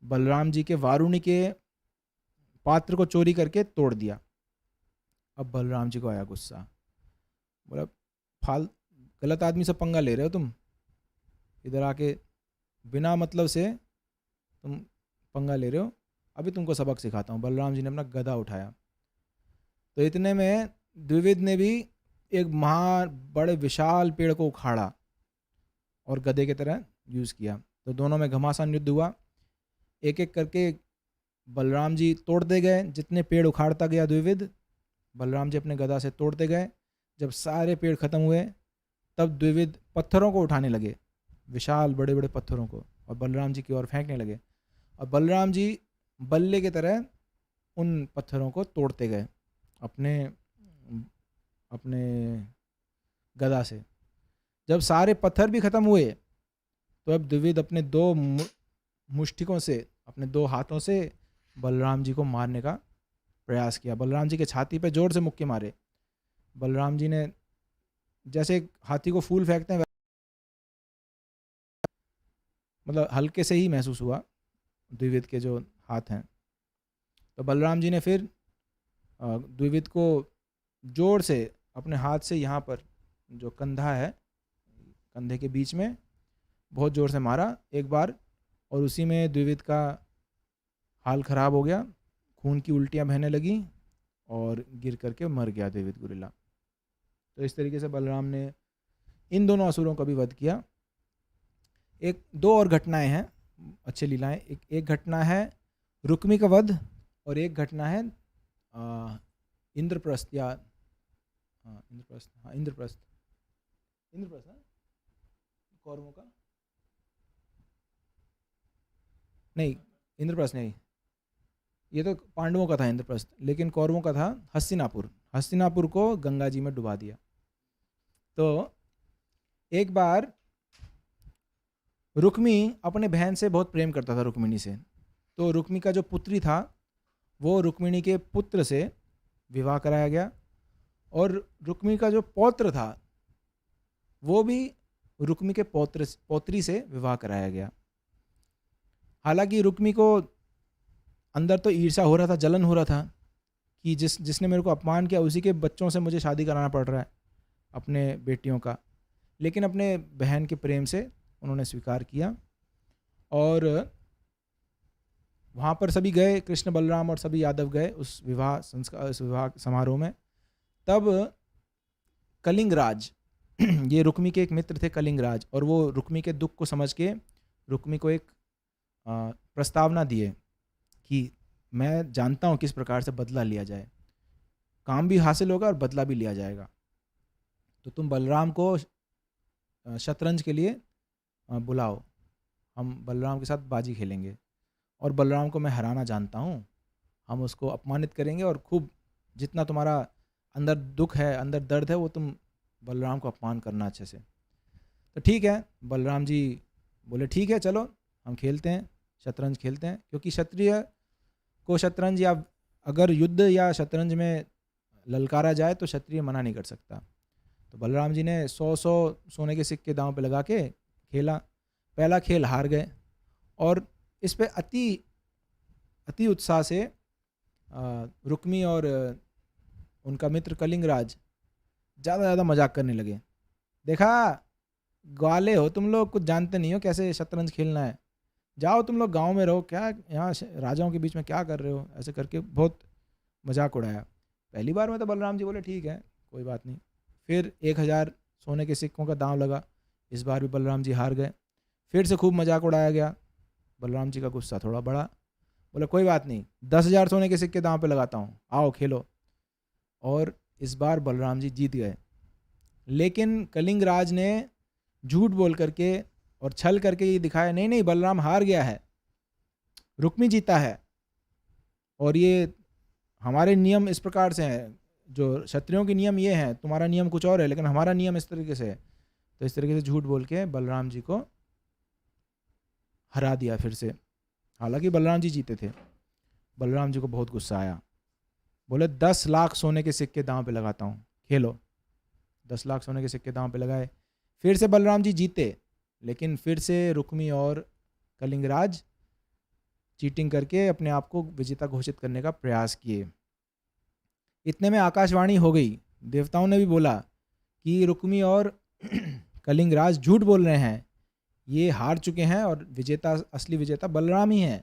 बलराम जी के वारुणी के पात्र को चोरी करके तोड़ दिया। अब बलराम जी को आया गुस्सा, बोला गलत आदमी से पंगा ले रहे हो तुम, इधर आके बिना मतलब से तुम पंगा ले रहे हो, अभी तुमको सबक सिखाता हूँ। बलराम जी ने अपना गदा उठाया, तो इतने में द्विविद ने भी एक बड़े विशाल पेड़ को उखाड़ा और गदे की तरह यूज़ किया। तो दोनों में घमासान युद्ध हुआ। एक एक करके बलराम जी तोड़ते गए, जितने पेड़ उखाड़ता गया द्विविद, बलराम जी अपने गदा से तोड़ते गए। जब सारे पेड़ खत्म हुए तब द्विविद पत्थरों को उठाने लगे, विशाल बड़े बड़े पत्थरों को, और बलराम जी की ओर फेंकने लगे। और बलराम जी बल्ले की तरह उन पत्थरों को तोड़ते गए अपने अपने गदा से। जब सारे पत्थर भी खत्म हुए तो अब द्विविद अपने दो मुष्टिकों से, अपने दो हाथों से बलराम जी को मारने का प्रयास किया। बलराम जी के छाती पे जोर से मुक्के मारे। बलराम जी ने जैसे हाथी को फूल फेंकते हैं, मतलब हल्के से ही महसूस हुआ द्विविद के जो हाथ हैं। तो बलराम जी ने फिर द्विविद को जोर से अपने हाथ से यहाँ पर जो कंधा है, कंधे के बीच में बहुत जोर से मारा एक बार, और उसी में द्विविद का हाल खराब हो गया, खून की उल्टियाँ बहने लगी और गिर करके मर गया द्विविद गुरिल्ला। तो इस तरीके से बलराम ने इन दोनों असुरों का भी वध किया। एक दो और घटनाएं हैं, अच्छे लीलाएं। एक घटना है रुक्मी का वध और एक घटना है इंद्रप्रस्थ या इंद्रप्रस्थ कौरवों का, नहीं इंद्रप्रस्थ नहीं, ये तो पांडवों का था इंद्रप्रस्थ, लेकिन कौरवों का था हस्तिनापुर। हस्तिनापुर को गंगा जी में डुबा दिया। तो एक बार रुक्मी अपने बहन से बहुत प्रेम करता था, रुक्मिणी से। तो रुक्मी का जो पुत्री था वो रुक्मिणी के पुत्र से विवाह कराया गया, और रुक्मी का जो पौत्र था वो भी रुक्मी के पौत्री से विवाह कराया गया। हालांकि रुक्मी को अंदर तो ईर्ष्या हो रहा था, जलन हो रहा था कि जिसने मेरे को अपमान किया उसी के बच्चों से मुझे शादी कराना पड़ रहा है, अपने बेटियों का। लेकिन अपने बहन के प्रेम से उन्होंने स्वीकार किया और वहाँ पर सभी गए, कृष्ण बलराम और सभी यादव गए उस विवाह समारोह में। तब कलिंगराज ये रुक्मी के एक मित्र थे कलिंगराज, और वो रुक्मी के दुख को समझ के रुक्मी को एक प्रस्तावना दिए कि मैं जानता हूँ किस प्रकार से बदला लिया जाए, काम भी हासिल होगा और बदला भी लिया जाएगा। तो तुम बलराम को शतरंज के लिए बुलाओ, हम बलराम के साथ बाजी खेलेंगे, और बलराम को मैं हराना जानता हूँ, हम उसको अपमानित करेंगे और खूब जितना तुम्हारा अंदर दुख है, अंदर दर्द है, वो तुम बलराम को अपमान करना अच्छे से। तो ठीक है, बलराम जी बोले ठीक है चलो हम खेलते हैं, शतरंज खेलते हैं, क्योंकि क्षत्रिय को शतरंज या अगर युद्ध या शतरंज में ललकारा जाए तो क्षत्रिय मना नहीं कर सकता। तो बलराम जी ने 100 सोने के सिक्के दांव पे लगा के खेला। पहला खेल हार गए और इस पे अति अति उत्साह से रुक्मी और उनका मित्र कलिंगराज ज़्यादा ज़्यादा मजाक करने लगे। देखा, ग्वाले हो तुम लोग, कुछ जानते नहीं हो कैसे शतरंज खेलना है, जाओ तुम लोग गांव में रहो, क्या यहाँ राजाओं के बीच में क्या कर रहे हो, ऐसे करके बहुत मजाक उड़ाया। पहली बार में तो बलराम जी बोले ठीक है कोई बात नहीं। फिर 1000 सोने के सिक्कों का दांव लगा, इस बार भी बलराम जी हार गए। फिर से खूब मजाक उड़ाया गया। बलराम जी का गुस्सा थोड़ा बढ़ा, बोले कोई बात नहीं, 10,000 सोने के सिक्के दांव पे लगाता हूँ, आओ खेलो। और इस बार बलराम जी जीत गए। लेकिन कलिंगराज ने झूठ बोल करके और छल करके ये दिखाया, नहीं नहीं बलराम हार गया है, रुक्मी जीता है। और ये हमारे नियम इस प्रकार से हैं, जो क्षत्रियों के नियम ये हैं, तुम्हारा नियम कुछ और है लेकिन हमारा नियम इस तरीके से है। तो इस तरीके से झूठ बोल के बलराम जी को हरा दिया फिर से। हालांकि बलराम जी जीते थे। बलराम जी को बहुत गुस्सा आया, बोले 10 लाख सोने के सिक्के दांव पे लगाता हूँ, खेलो। 10 लाख सोने के सिक्के दांव पे लगाए। फिर से बलराम जी जीते, लेकिन फिर से रुक्मी और कलिंगराज चीटिंग करके अपने आप को विजेता घोषित करने का प्रयास किए। इतने में आकाशवाणी हो गई, देवताओं ने भी बोला कि रुक्मी और कलिंगराज झूठ बोल रहे हैं, ये हार चुके हैं और विजेता, असली विजेता बलराम ही हैं।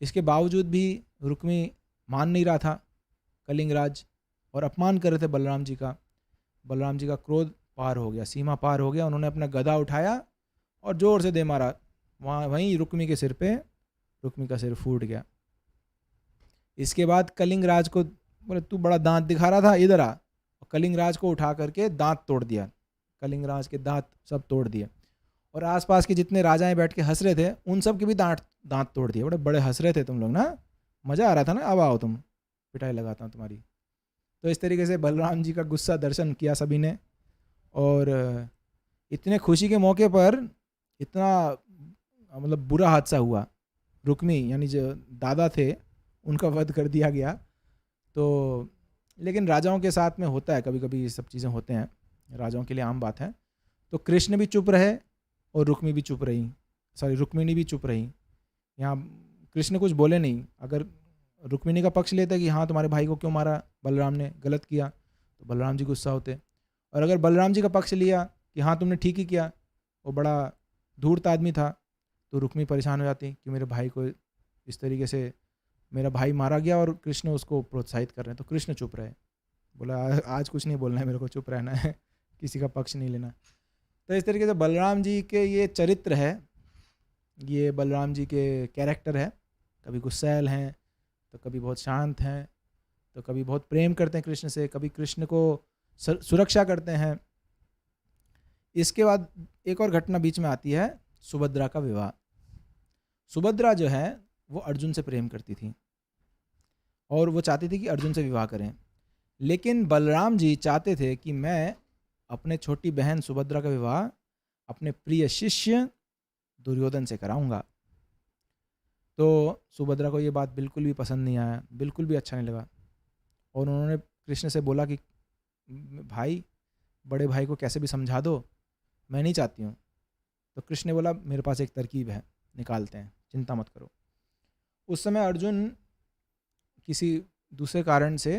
इसके बावजूद भी रुक्मी मान नहीं रहा था कलिंगराज, और अपमान कर रहे थे बलराम जी का। बलराम जी का क्रोध पार हो गया, सीमा पार हो गया। उन्होंने अपना गदा उठाया और जोर से दे मारा, वहीं रुक्मी के सिर पे, रुक्मी का सिर फूट गया। इसके बाद कलिंगराज को बोले तू बड़ा दांत दिखा रहा था, इधर आ। कलिंगराज को उठा करके दांत तोड़ दिया, कलिंगराज के दांत सब तोड़ दिए। और आसपास के जितने राजाएं बैठ के हंस रहे थे उन सब के भी दांत तोड़ दिए। बड़े बड़े हंस रहे थे तुम लोग ना, मज़ा आ रहा था ना, अब आओ तुम, पिटाई लगाता हूँ तुम्हारी। तो इस तरीके से बलराम जी का गुस्सा दर्शन किया सभी ने। और इतने खुशी के मौके पर इतना मतलब बुरा हादसा हुआ, रुक्मी यानी जो दादा थे उनका वध कर दिया गया। तो लेकिन राजाओं के साथ में होता है, कभी कभी ये सब चीज़ें होते हैं, राजाओं के लिए आम बात है। तो कृष्ण भी चुप रहे और रुक्मी भी चुप रही, रुक्मिणी भी चुप रही। यहाँ कृष्ण कुछ बोले नहीं। अगर रुक्मिणी का पक्ष लेते कि हाँ तुम्हारे भाई को क्यों मारा, बलराम ने गलत किया, तो बलराम जी गुस्सा होते। और अगर बलराम जी का पक्ष लिया कि हाँ तुमने ठीक ही किया, वो बड़ा धूर्त आदमी था, तो रुक्मी परेशान हो जाती कि मेरे भाई को इस तरीके से मेरा भाई मारा गया और कृष्ण उसको प्रोत्साहित कर रहे हैं। तो कृष्ण चुप रहे, बोला आज कुछ नहीं बोलना है, मेरे को चुप रहना है, किसी का पक्ष नहीं लेना। तो इस तरीके से बलराम जी के ये चरित्र है, ये बलराम जी के कैरेक्टर है। कभी गुस्सैल हैं, तो कभी बहुत शांत हैं, तो कभी बहुत प्रेम करते हैं कृष्ण से, कभी कृष्ण को सुरक्षा करते हैं। इसके बाद एक और घटना बीच में आती है, सुभद्रा का विवाह। सुभद्रा जो है वो अर्जुन से प्रेम करती थी और वो चाहती थी कि अर्जुन से विवाह करें। लेकिन बलराम जी चाहते थे कि मैं अपने छोटी बहन सुभद्रा का विवाह अपने प्रिय शिष्य दुर्योधन से कराऊंगा। तो सुभद्रा को ये बात बिल्कुल भी पसंद नहीं आया, बिल्कुल भी अच्छा नहीं लगा। और उन्होंने कृष्ण से बोला कि भाई, बड़े भाई को कैसे भी समझा दो, मैं नहीं चाहती हूँ। तो कृष्ण ने बोला मेरे पास एक तरकीब है, निकालते हैं, चिंता मत करो। उस समय अर्जुन किसी दूसरे कारण से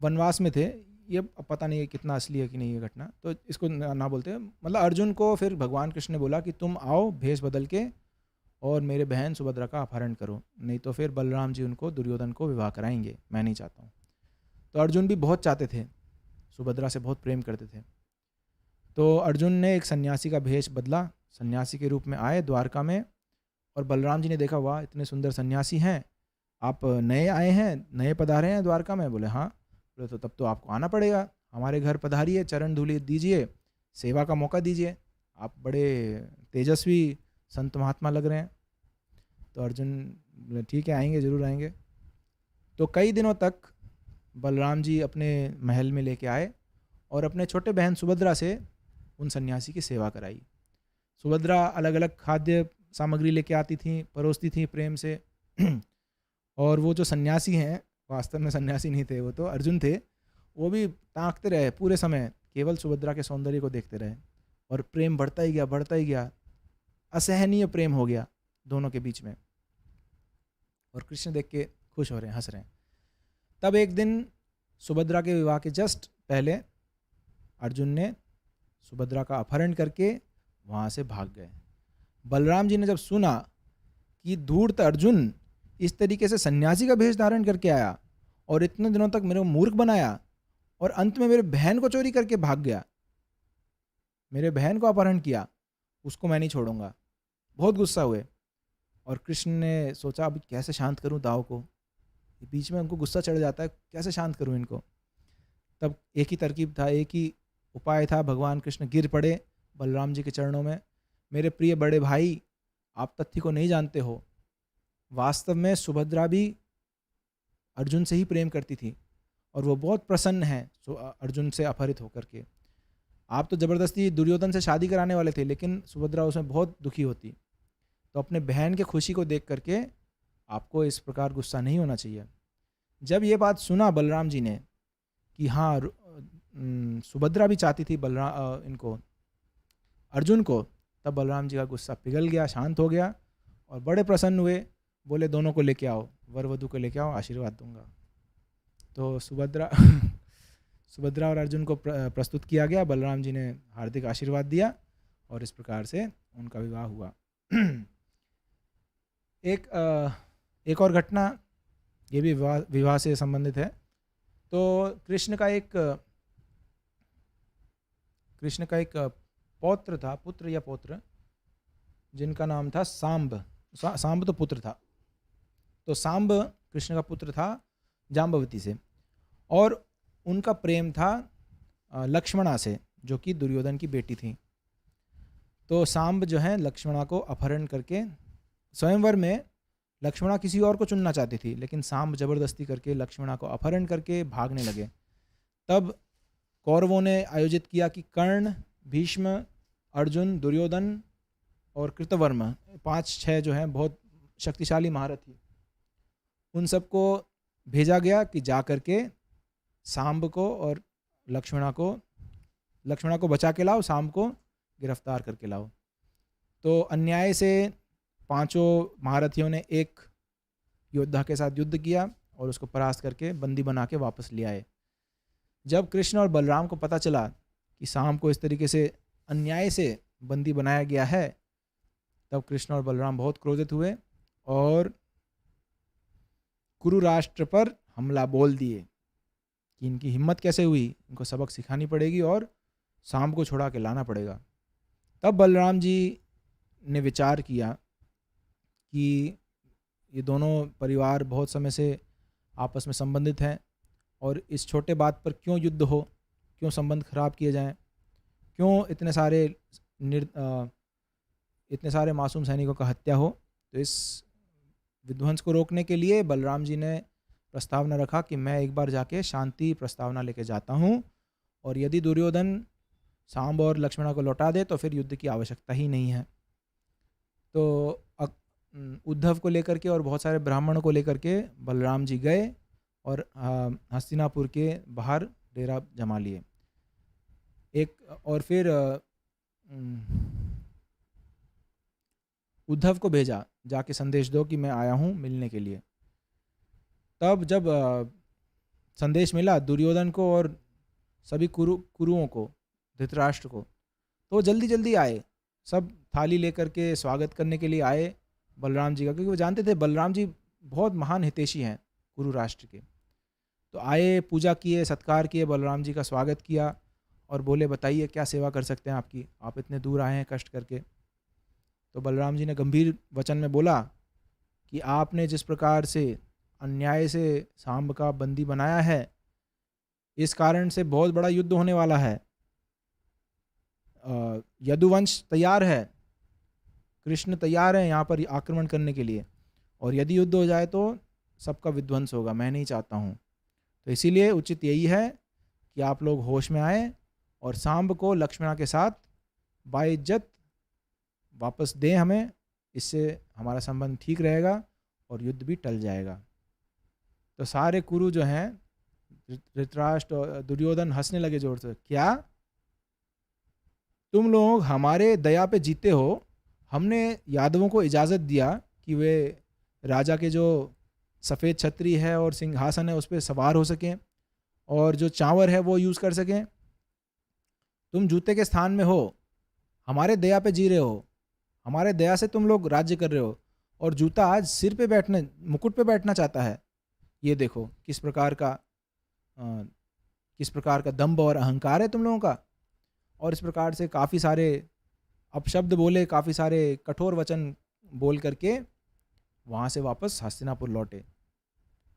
वनवास में थे। ये पता नहीं है कितना असली है कि नहीं ये घटना, तो इसको ना बोलते हैं। मतलब अर्जुन को फिर भगवान कृष्ण ने बोला कि तुम आओ भेष बदल के और मेरे बहन सुभद्रा का अपहरण करो, नहीं तो फिर बलराम जी उनको दुर्योधन को विवाह कराएंगे, मैं नहीं चाहता हूँ। तो अर्जुन भी बहुत चाहते थे, सुभद्रा से बहुत प्रेम करते थे। तो अर्जुन ने एक सन्यासी का भेष बदला, सन्यासी के रूप में आए द्वारका में। और बलराम जी ने देखा, वाह इतने सुंदर सन्यासी हैं, आप नए आए हैं, नए पधारे हैं द्वारका में? बोले हाँ। बोले तो तब तो आपको आना पड़ेगा, हमारे घर पधारिए, चरण धूलि दीजिए, सेवा का मौका दीजिए, आप बड़े तेजस्वी संत महात्मा लग रहे हैं। तो अर्जुन बोले ठीक है, आएंगे, जरूर आएंगे। तो कई दिनों तक बलराम जी अपने महल में लेके आए और अपने छोटे बहन सुभद्रा से उन सन्यासी की सेवा कराई। सुभद्रा अलग अलग खाद्य सामग्री लेके आती थी, परोसती थी प्रेम से। और वो जो सन्यासी हैं, वास्तव में सन्यासी नहीं थे, वो तो अर्जुन थे, वो भी ताकते रहे पूरे समय, केवल सुभद्रा के सौंदर्य को देखते रहे और प्रेम बढ़ता ही गया, बढ़ता ही गया। असहनीय प्रेम हो गया दोनों के बीच में, और कृष्ण देख के खुश हो रहे हैं, हंस रहे हैं। तब एक दिन सुभद्रा के विवाह के जस्ट पहले अर्जुन ने सुभद्रा का अपहरण करके वहाँ से भाग गए। बलराम जी ने जब सुना कि धूर्त अर्जुन इस तरीके से सन्यासी का भेष धारण करके आया और इतने दिनों तक मेरे को मूर्ख बनाया और अंत में मेरे बहन को चोरी करके भाग गया, मेरे बहन को अपहरण किया, उसको मैं नहीं छोड़ूंगा, बहुत गुस्सा हुए। और कृष्ण ने सोचा अभी कैसे शांत करूं दाव को, बीच में उनको गुस्सा चढ़ जाता है, कैसे शांत करूं इनको। तब एक ही तरकीब था, एक ही उपाय था। भगवान कृष्ण गिर पड़े बलराम जी के चरणों में। मेरे प्रिय बड़े भाई, आप तथ्य को नहीं जानते हो, वास्तव में सुभद्रा भी अर्जुन से ही प्रेम करती थी और वो बहुत प्रसन्न है अर्जुन से अपहरित होकर के। आप तो ज़बरदस्ती दुर्योधन से शादी कराने वाले थे, लेकिन सुभद्रा उसमें बहुत दुखी होती। तो अपने बहन के खुशी को देख करके आपको इस प्रकार गुस्सा नहीं होना चाहिए। जब ये बात सुना बलराम जी ने कि हाँ सुभद्रा भी चाहती थी इनको अर्जुन को, तब बलराम जी का गुस्सा पिघल गया, शांत हो गया और बड़े प्रसन्न हुए। बोले दोनों को लेके आओ, वर वधू को लेके आओ, आशीर्वाद दूंगा। तो सुभद्रा और अर्जुन को प्रस्तुत किया गया। बलराम जी ने हार्दिक आशीर्वाद दिया और इस प्रकार से उनका विवाह हुआ। एक और घटना, ये भी विवाह से संबंधित है। तो कृष्ण का एक पौत्र था, पुत्र या पौत्र, जिनका नाम था सांब। सांब तो पुत्र था। तो सांब कृष्ण का पुत्र था जाम्बवती से, और उनका प्रेम था लक्ष्मणा से, जो कि दुर्योधन की बेटी थी। तो सांब जो है लक्ष्मणा को अपहरण करके, स्वयंवर में लक्ष्मणा किसी और को चुनना चाहती थी, लेकिन सांब जबरदस्ती करके लक्ष्मणा को अपहरण करके भागने लगे। तब कौरवों ने आयोजित किया कि कर्ण, भीष्म, अर्जुन, दुर्योधन और कृतवर्मा, 5-6 जो हैं बहुत शक्तिशाली महारथी, उन सबको भेजा गया कि जा करके सांब को और लक्ष्मणा को बचा के लाओ, सांब को गिरफ्तार करके लाओ। तो अन्याय से 5 महारथियों ने एक योद्धा के साथ युद्ध किया और उसको परास्त करके बंदी बना के वापस ले आए। जब कृष्ण और बलराम को पता चला कि सांब को इस तरीके से अन्याय से बंदी बनाया गया है, तब कृष्ण और बलराम बहुत क्रोधित हुए और कुरु राष्ट्र पर हमला बोल दिए कि इनकी हिम्मत कैसे हुई, इनको सबक सिखानी पड़ेगी और सांब को छुड़ा के लाना पड़ेगा। तब बलराम जी ने विचार किया कि ये दोनों परिवार बहुत समय से आपस में संबंधित हैं और इस छोटे बात पर क्यों युद्ध हो, क्यों संबंध खराब किए जाएं, क्यों इतने सारे मासूम सैनिकों का हत्या हो। तो इस विध्वंस को रोकने के लिए बलराम जी ने प्रस्तावना रखा कि मैं एक बार जाके शांति प्रस्तावना लेके जाता हूँ, और यदि दुर्योधन सांब और लक्ष्मणा को लौटा दे तो फिर युद्ध की आवश्यकता ही नहीं है। तो उद्धव को लेकर के और बहुत सारे ब्राह्मणों को लेकर के बलराम जी गए और हस्तिनापुर के बाहर डेरा जमा लिए। और फिर उद्धव को भेजा, जाके संदेश दो कि मैं आया हूँ मिलने के लिए। तब जब संदेश मिला दुर्योधन को और सभी कुरुओं को, धृतराष्ट्र को, तो वो जल्दी जल्दी आए, सब थाली लेकर के स्वागत करने के लिए आए बलराम जी का, क्योंकि वो जानते थे बलराम जी बहुत महान हितैषी हैं कुरु राष्ट्र के। तो आए, पूजा किए, सत्कार किए, बलराम जी का स्वागत किया और बोले बताइए क्या सेवा कर सकते हैं आपकी, आप इतने दूर आए हैं कष्ट करके। तो बलराम जी ने गंभीर वचन में बोला कि आपने जिस प्रकार से अन्याय से सांब का बंदी बनाया है, इस कारण से बहुत बड़ा युद्ध होने वाला है। यदुवंश तैयार है, कृष्ण तैयार है यहाँ पर आक्रमण करने के लिए, और यदि युद्ध हो जाए तो सबका विध्वंस होगा, मैं नहीं चाहता हूँ। तो इसीलिए उचित यही है कि आप लोग होश में आए और सांब को लक्ष्मणा के साथ बाइज्जत वापस दें हमें, इससे हमारा संबंध ठीक रहेगा और युद्ध भी टल जाएगा। तो सारे कुरु जो हैं, धृतराष्ट्र और दुर्योधन हंसने लगे जोर से, क्या तुम लोग हमारे दया पे जीते हो, हमने यादवों को इजाज़त दिया कि वे राजा के जो सफ़ेद छतरी है और सिंहासन है उस पर सवार हो सकें और जो चांवर है वो यूज़ कर सकें। तुम जूते के स्थान में हो, हमारे दया पे जी रहे हो, हमारे दया से तुम लोग राज्य कर रहे हो, और जूता आज सिर पे बैठने, मुकुट पे बैठना चाहता है। ये देखो किस प्रकार का किस प्रकार का दंभ और अहंकार है तुम लोगों का। और इस प्रकार से काफ़ी सारे अपशब्द बोले, काफ़ी सारे कठोर वचन बोल करके वहाँ से वापस हस्तिनापुर लौटे।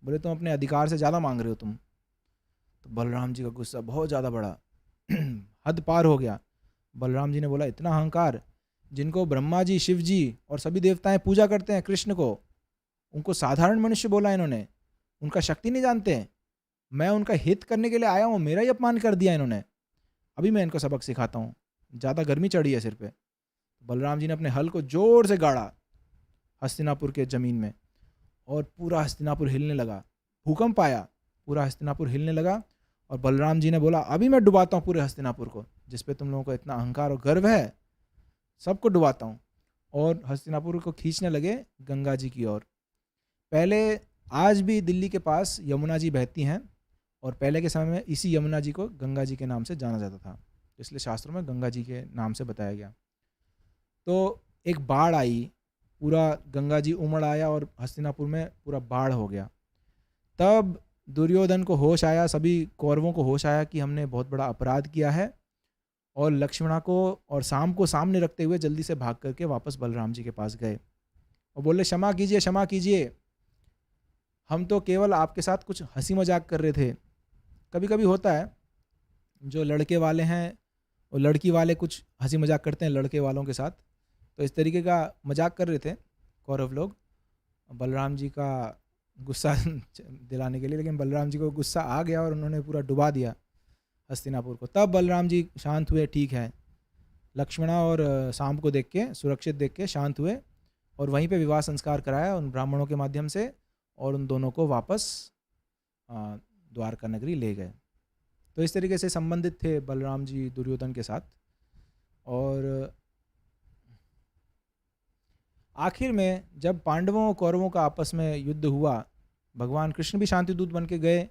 बोले तुम अपने अधिकार से ज़्यादा मांग रहे हो तुम। तो बलराम जी का गुस्सा बहुत ज़्यादा बढ़ा, हद पार हो गया। बलराम जी ने बोला इतना अहंकार, जिनको ब्रह्मा जी, शिव जी और सभी देवताएं पूजा करते हैं कृष्ण को, उनको साधारण मनुष्य बोला इन्होंने, उनका शक्ति नहीं जानते हैं। मैं उनका हित करने के लिए आया हूँ, मेरा ही अपमान कर दिया इन्होंने। अभी मैं इनको सबक सिखाता हूँ। ज़्यादा गर्मी चढ़ी है सिर पे। बलराम जी ने अपने हल को जोर से गाड़ा हस्तिनापुर के ज़मीन में, और पूरा हस्तिनापुर हिलने लगा। भूकंप आया, पूरा हस्तिनापुर हिलने लगा। और बलराम जी ने बोला अभी मैं डुबाता हूँ पूरे हस्तिनापुर को, जिस पे तुम लोगों को इतना अहंकार और गर्व है, सबको डुबाता हूँ। और हस्तिनापुर को खींचने लगे गंगा जी की ओर। पहले, आज भी दिल्ली के पास यमुना जी बहती हैं, और पहले के समय में इसी यमुना जी को गंगा जी के नाम से जाना जाता था, इसलिए शास्त्रों में गंगा जी के नाम से बताया गया। तो एक बाढ़ आई, पूरा गंगा जी उमड़ आया और हस्तिनापुर में पूरा बाढ़ हो गया। तब दुर्योधन को होश आया, सभी कौरवों को होश आया कि हमने बहुत बड़ा अपराध किया है, और लक्ष्मणा को और शाम को सामने रखते हुए जल्दी से भाग करके वापस बलराम जी के पास गए और बोले क्षमा कीजिए, क्षमा कीजिए, हम तो केवल आपके साथ कुछ हंसी मजाक कर रहे थे। कभी कभी होता है, जो लड़के वाले हैं और लड़की वाले कुछ हंसी मजाक करते हैं लड़के वालों के साथ, तो इस तरीके का मजाक कर रहे थे कौरव लोग बलराम जी का गुस्सा दिलाने के लिए। लेकिन बलराम जी को गुस्सा आ गया और उन्होंने पूरा डुबा दिया हस्तिनापुर को। तब बलराम जी शांत हुए, ठीक है, लक्ष्मणा और शाम को देख के, सुरक्षित देख के शांत हुए, और वहीं पे विवाह संस्कार कराया उन ब्राह्मणों के माध्यम से, और उन दोनों को वापस द्वारका नगरी ले गए। तो इस तरीके से संबंधित थे बलराम जी दुर्योधन के साथ। और आखिर में जब पांडवों और कौरवों का आपस में युद्ध हुआ, भगवान कृष्ण भी शांति दूत बन के गए,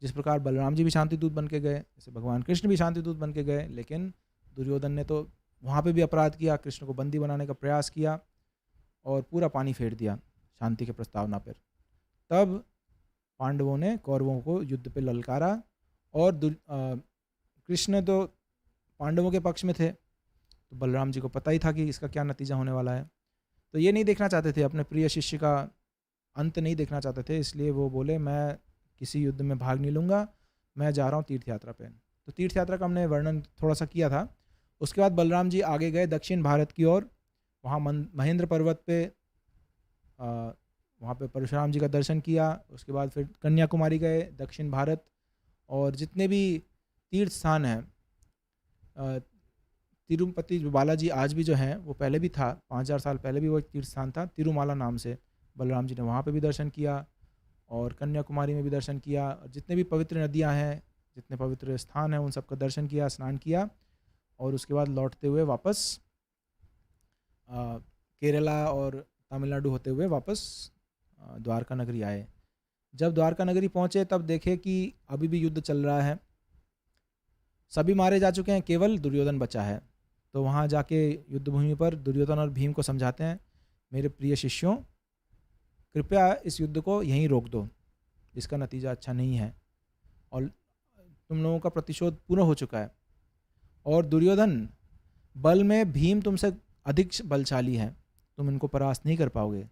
जिस प्रकार बलराम जी भी शांति दूत बन के गए, जैसे भगवान कृष्ण भी शांति दूत बन के गए। लेकिन दुर्योधन ने तो वहाँ पे भी अपराध किया, कृष्ण को बंदी बनाने का प्रयास किया और पूरा पानी फेर दिया शांति के प्रस्तावना पर। तब पांडवों ने कौरवों को युद्ध पे ललकारा, और कृष्ण तो पांडवों के पक्ष में थे, तो बलराम जी को पता ही था कि इसका क्या नतीजा होने वाला है। तो ये नहीं देखना चाहते थे, अपने प्रिय शिष्य का अंत नहीं देखना चाहते थे, इसलिए वो बोले मैं किसी युद्ध में भाग नहीं लूँगा, मैं जा रहा हूँ तीर्थ यात्रा पे। तो तीर्थ यात्रा का हमने वर्णन थोड़ा सा किया था। उसके बाद बलराम जी आगे गए दक्षिण भारत की ओर, वहाँ महेंद्र पर्वत पे वहाँ पे परशुराम जी का दर्शन किया। उसके बाद फिर कन्याकुमारी गए, दक्षिण भारत, और जितने भी तीर्थ स्थान हैं, तिरुपति बालाजी आज भी जो है वो पहले भी था, 5000 साल पहले भी वो एक तीर्थ स्थान था तिरुमाला नाम से। बलराम जी ने वहाँ पे भी दर्शन किया और कन्याकुमारी में भी दर्शन किया, और जितने भी पवित्र नदियाँ हैं, जितने पवित्र स्थान हैं, उन सब का दर्शन किया, स्नान किया, और उसके बाद लौटते हुए वापस केरला और तमिलनाडु होते हुए वापस द्वारका नगरी आए। जब द्वारका नगरी पहुँचे तब देखे कि अभी भी युद्ध चल रहा है, सभी मारे जा चुके हैं, केवल दुर्योधन बचा है। तो वहाँ जाके युद्ध भूमि पर दुर्योधन और भीम को समझाते हैं, मेरे प्रिय शिष्यों, कृपया इस युद्ध को यहीं रोक दो, इसका नतीजा अच्छा नहीं है, और तुम लोगों का प्रतिशोध पूर्ण हो चुका है, और दुर्योधन बल में भीम तुमसे अधिक बलशाली है, तुम इनको परास्त नहीं कर पाओगे,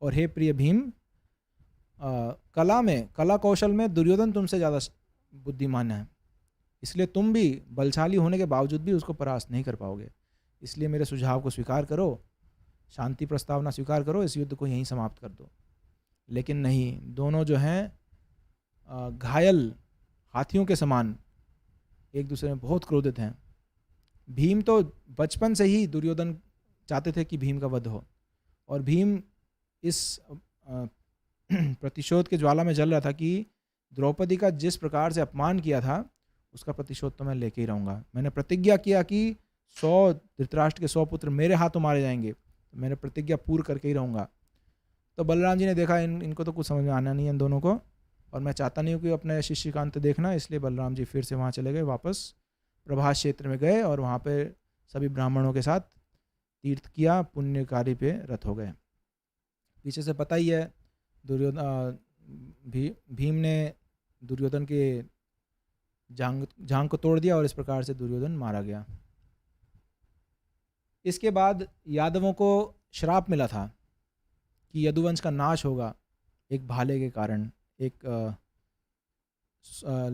और हे प्रिय भीम, कला कौशल में दुर्योधन तुमसे ज़्यादा बुद्धिमान है, इसलिए तुम भी बलशाली होने के बावजूद भी उसको परास्त नहीं कर पाओगे। इसलिए मेरे सुझाव को स्वीकार करो, शांति प्रस्तावना स्वीकार करो, इस युद्ध को यहीं समाप्त कर दो। लेकिन नहीं, दोनों जो हैं घायल हाथियों के समान एक दूसरे में बहुत क्रोधित हैं। भीम तो बचपन से ही दुर्योधन चाहते थे कि भीम का वध हो, और भीम इस प्रतिशोध के ज्वाला में जल रहा था कि द्रौपदी का जिस प्रकार से अपमान किया था उसका प्रतिशोध तो मैं लेके ही रहूँगा। मैंने प्रतिज्ञा किया कि धृतराष्ट्र के 100 पुत्र मेरे हाथों मारे जाएंगे, तो मैंने प्रतिज्ञा पूर्ण करके ही रहूँगा। तो बलराम जी ने देखा इनको तो कुछ समझ में आना नहीं है इन दोनों को, और मैं चाहता नहीं हूँ कि अपने शिष्य का अंत देखना, इसलिए बलराम जी फिर से वहाँ चले गए, वापस प्रभास क्षेत्र में गए और वहाँ पे सभी ब्राह्मणों के साथ तीर्थ किया, पुण्य कार्य पे रत हो गए। पीछे से पता ही है भीम ने दुर्योधन के जांग को तोड़ दिया और इस प्रकार से दुर्योधन मारा गया। इसके बाद यादवों को श्राप मिला था कि यदुवंश का नाश होगा एक भाले के कारण, एक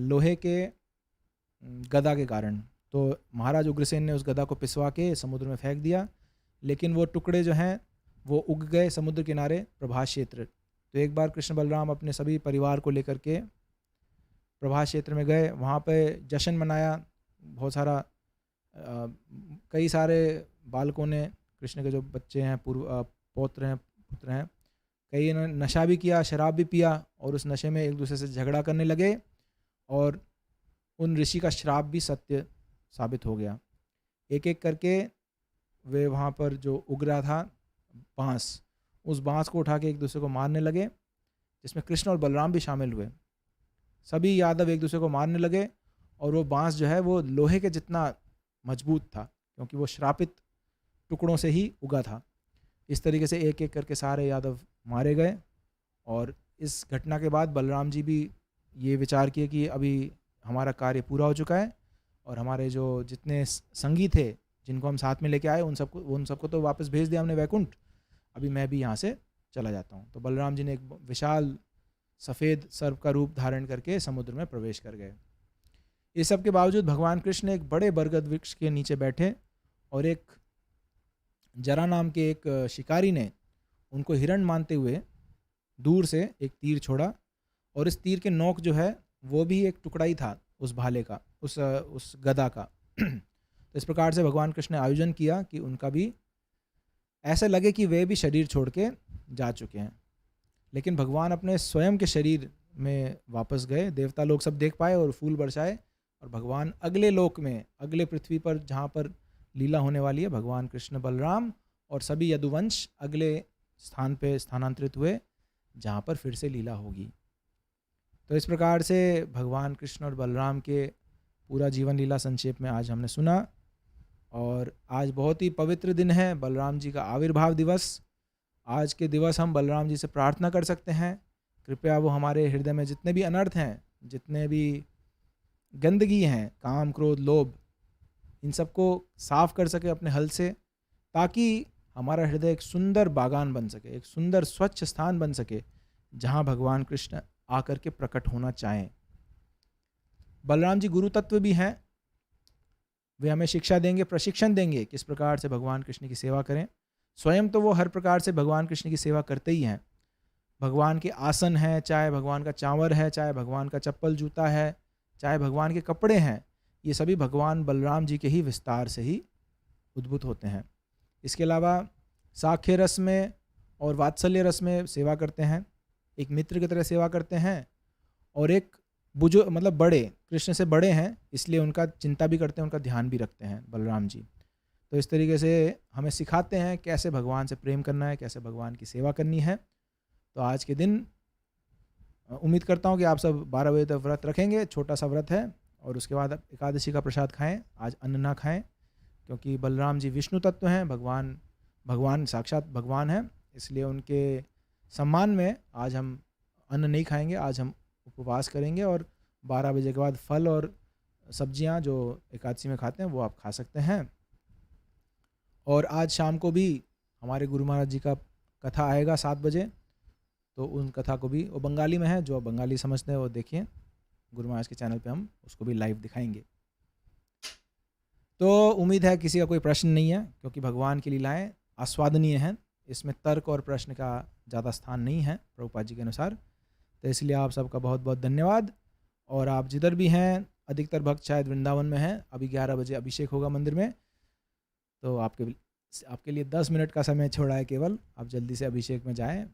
लोहे के गदा के कारण। तो महाराज उग्रसेन ने उस गदा को पिसवा के समुद्र में फेंक दिया, लेकिन वो टुकड़े जो हैं वो उग गए समुद्र किनारे प्रभास क्षेत्र। तो एक बार कृष्ण बलराम अपने सभी परिवार को लेकर के प्रभास क्षेत्र में गए, वहाँ पे जश्न मनाया, बहुत सारा कई सारे बालकों ने, कृष्ण के जो बच्चे हैं, पुत्र हैं, कई ने नशा भी किया, शराब भी पिया, और उस नशे में एक दूसरे से झगड़ा करने लगे, और उन ऋषि का श्राप भी सत्य साबित हो गया। एक एक करके वे वहाँ पर जो उग रहा था बाँस, उस बाँस को उठा के एक दूसरे को मारने लगे, जिसमें कृष्ण और बलराम भी शामिल हुए। सभी यादव एक दूसरे को मारने लगे, और वो बाँस जो है वो लोहे के जितना मजबूत था, क्योंकि वो श्रापित टुकड़ों से ही उगा था। इस तरीके से एक एक करके सारे यादव मारे गए। और इस घटना के बाद बलराम जी भी ये विचार किए कि अभी हमारा कार्य पूरा हो चुका है, और हमारे जो जितने संगी थे जिनको हम साथ में लेके आए उन सबको तो वापस भेज दिया हमने वैकुंठ, अभी मैं भी यहाँ से चला जाता हूँ। तो बलराम जी ने एक विशाल सफ़ेद सर्प का रूप धारण करके समुद्र में प्रवेश कर गए। इस सब के बावजूद भगवान कृष्ण एक बड़े बरगद वृक्ष के नीचे बैठे, और एक जरा नाम के एक शिकारी ने उनको हिरण मानते हुए दूर से एक तीर छोड़ा, और इस तीर के नोक जो है वो भी एक टुकड़ा ही था उस भाले का, उस गदा का। तो इस प्रकार से भगवान कृष्ण ने आयोजन किया कि उनका भी ऐसा लगे कि वे भी शरीर छोड़ के जा चुके हैं, लेकिन भगवान अपने स्वयं के शरीर में वापस गए। देवता लोग सब देख पाए और फूल बरसाए, और भगवान अगले लोक में, अगले पृथ्वी पर जहाँ पर लीला होने वाली है, भगवान कृष्ण बलराम और सभी यदुवंश अगले स्थान पे स्थानांतरित हुए जहाँ पर फिर से लीला होगी। तो इस प्रकार से भगवान कृष्ण और बलराम के पूरा जीवन लीला संक्षेप में आज हमने सुना। और आज बहुत ही पवित्र दिन है, बलराम जी का आविर्भाव दिवस। आज के दिवस हम बलराम जी से प्रार्थना कर सकते हैं, कृपया वो हमारे हृदय में जितने भी अनर्थ हैं, जितने भी गंदगी हैं, काम क्रोध लोभ, इन सबको साफ कर सके अपने हल से, ताकि हमारा हृदय एक सुंदर बागान बन सके, एक सुंदर स्वच्छ स्थान बन सके जहाँ भगवान कृष्ण आकर के प्रकट होना चाहें। बलराम जी गुरु तत्व भी हैं, वे हमें शिक्षा देंगे, प्रशिक्षण देंगे किस प्रकार से भगवान कृष्ण की सेवा करें। स्वयं तो वो हर प्रकार से भगवान कृष्ण की सेवा करते ही हैं। भगवान के आसन है, चाहे भगवान का चांवर है, चाहे भगवान का चप्पल जूता है, चाहे भगवान के कपड़े हैं, ये सभी भगवान बलराम जी के ही विस्तार से ही उद्भूत होते हैं। इसके अलावा साख्य रस में और वात्सल्य रस में सेवा करते हैं, एक मित्र की तरह सेवा करते हैं, और एक बुजुर्ग मतलब बड़े, कृष्ण से बड़े हैं इसलिए उनका चिंता भी करते हैं, उनका ध्यान भी रखते हैं बलराम जी। तो इस तरीके से हमें सिखाते हैं कैसे भगवान से प्रेम करना है, कैसे भगवान की सेवा करनी है। तो आज के दिन उम्मीद करता हूँ कि आप सब 12 बजे तक व्रत रखेंगे, छोटा सा व्रत है, और उसके बाद एकादशी का प्रसाद खाएं। आज अन्न ना खाएं, क्योंकि बलराम जी विष्णु तत्व हैं, भगवान साक्षात भगवान हैं, इसलिए उनके सम्मान में आज हम अन्न नहीं खाएंगे। आज हम उपवास करेंगे, और 12 बजे के बाद फल और सब्जियां जो एकादशी में खाते हैं वो आप खा सकते हैं। और आज शाम को भी हमारे गुरु महाराज जी का कथा आएगा 7 बजे, तो उन कथा को भी, वो बंगाली में है, जो बंगाली समझते हैं वो देखिए, गुरु महाराज के चैनल पे हम उसको भी लाइव दिखाएंगे। तो उम्मीद है किसी का कोई प्रश्न नहीं है, क्योंकि भगवान की लीलाएं आस्वादनीय हैं, इसमें तर्क और प्रश्न का ज़्यादा स्थान नहीं है प्रभुपाद जी के अनुसार। तो इसलिए आप सबका बहुत बहुत धन्यवाद। और आप जिधर भी हैं, अधिकतर भक्त शायद वृंदावन में हैं, अभी 11 बजे अभिषेक होगा मंदिर में, तो आपके लिए 10 मिनट का समय छोड़ा है केवल, आप जल्दी से अभिषेक में जाएं।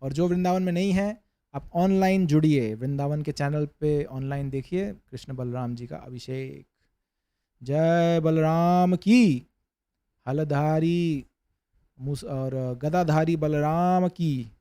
और जो वृंदावन में नहीं है, आप ऑनलाइन जुड़िए, वृंदावन के चैनल पे ऑनलाइन देखिए कृष्ण बलराम जी का अभिषेक। जय बलराम की। हलधारी और गदाधारी बलराम की।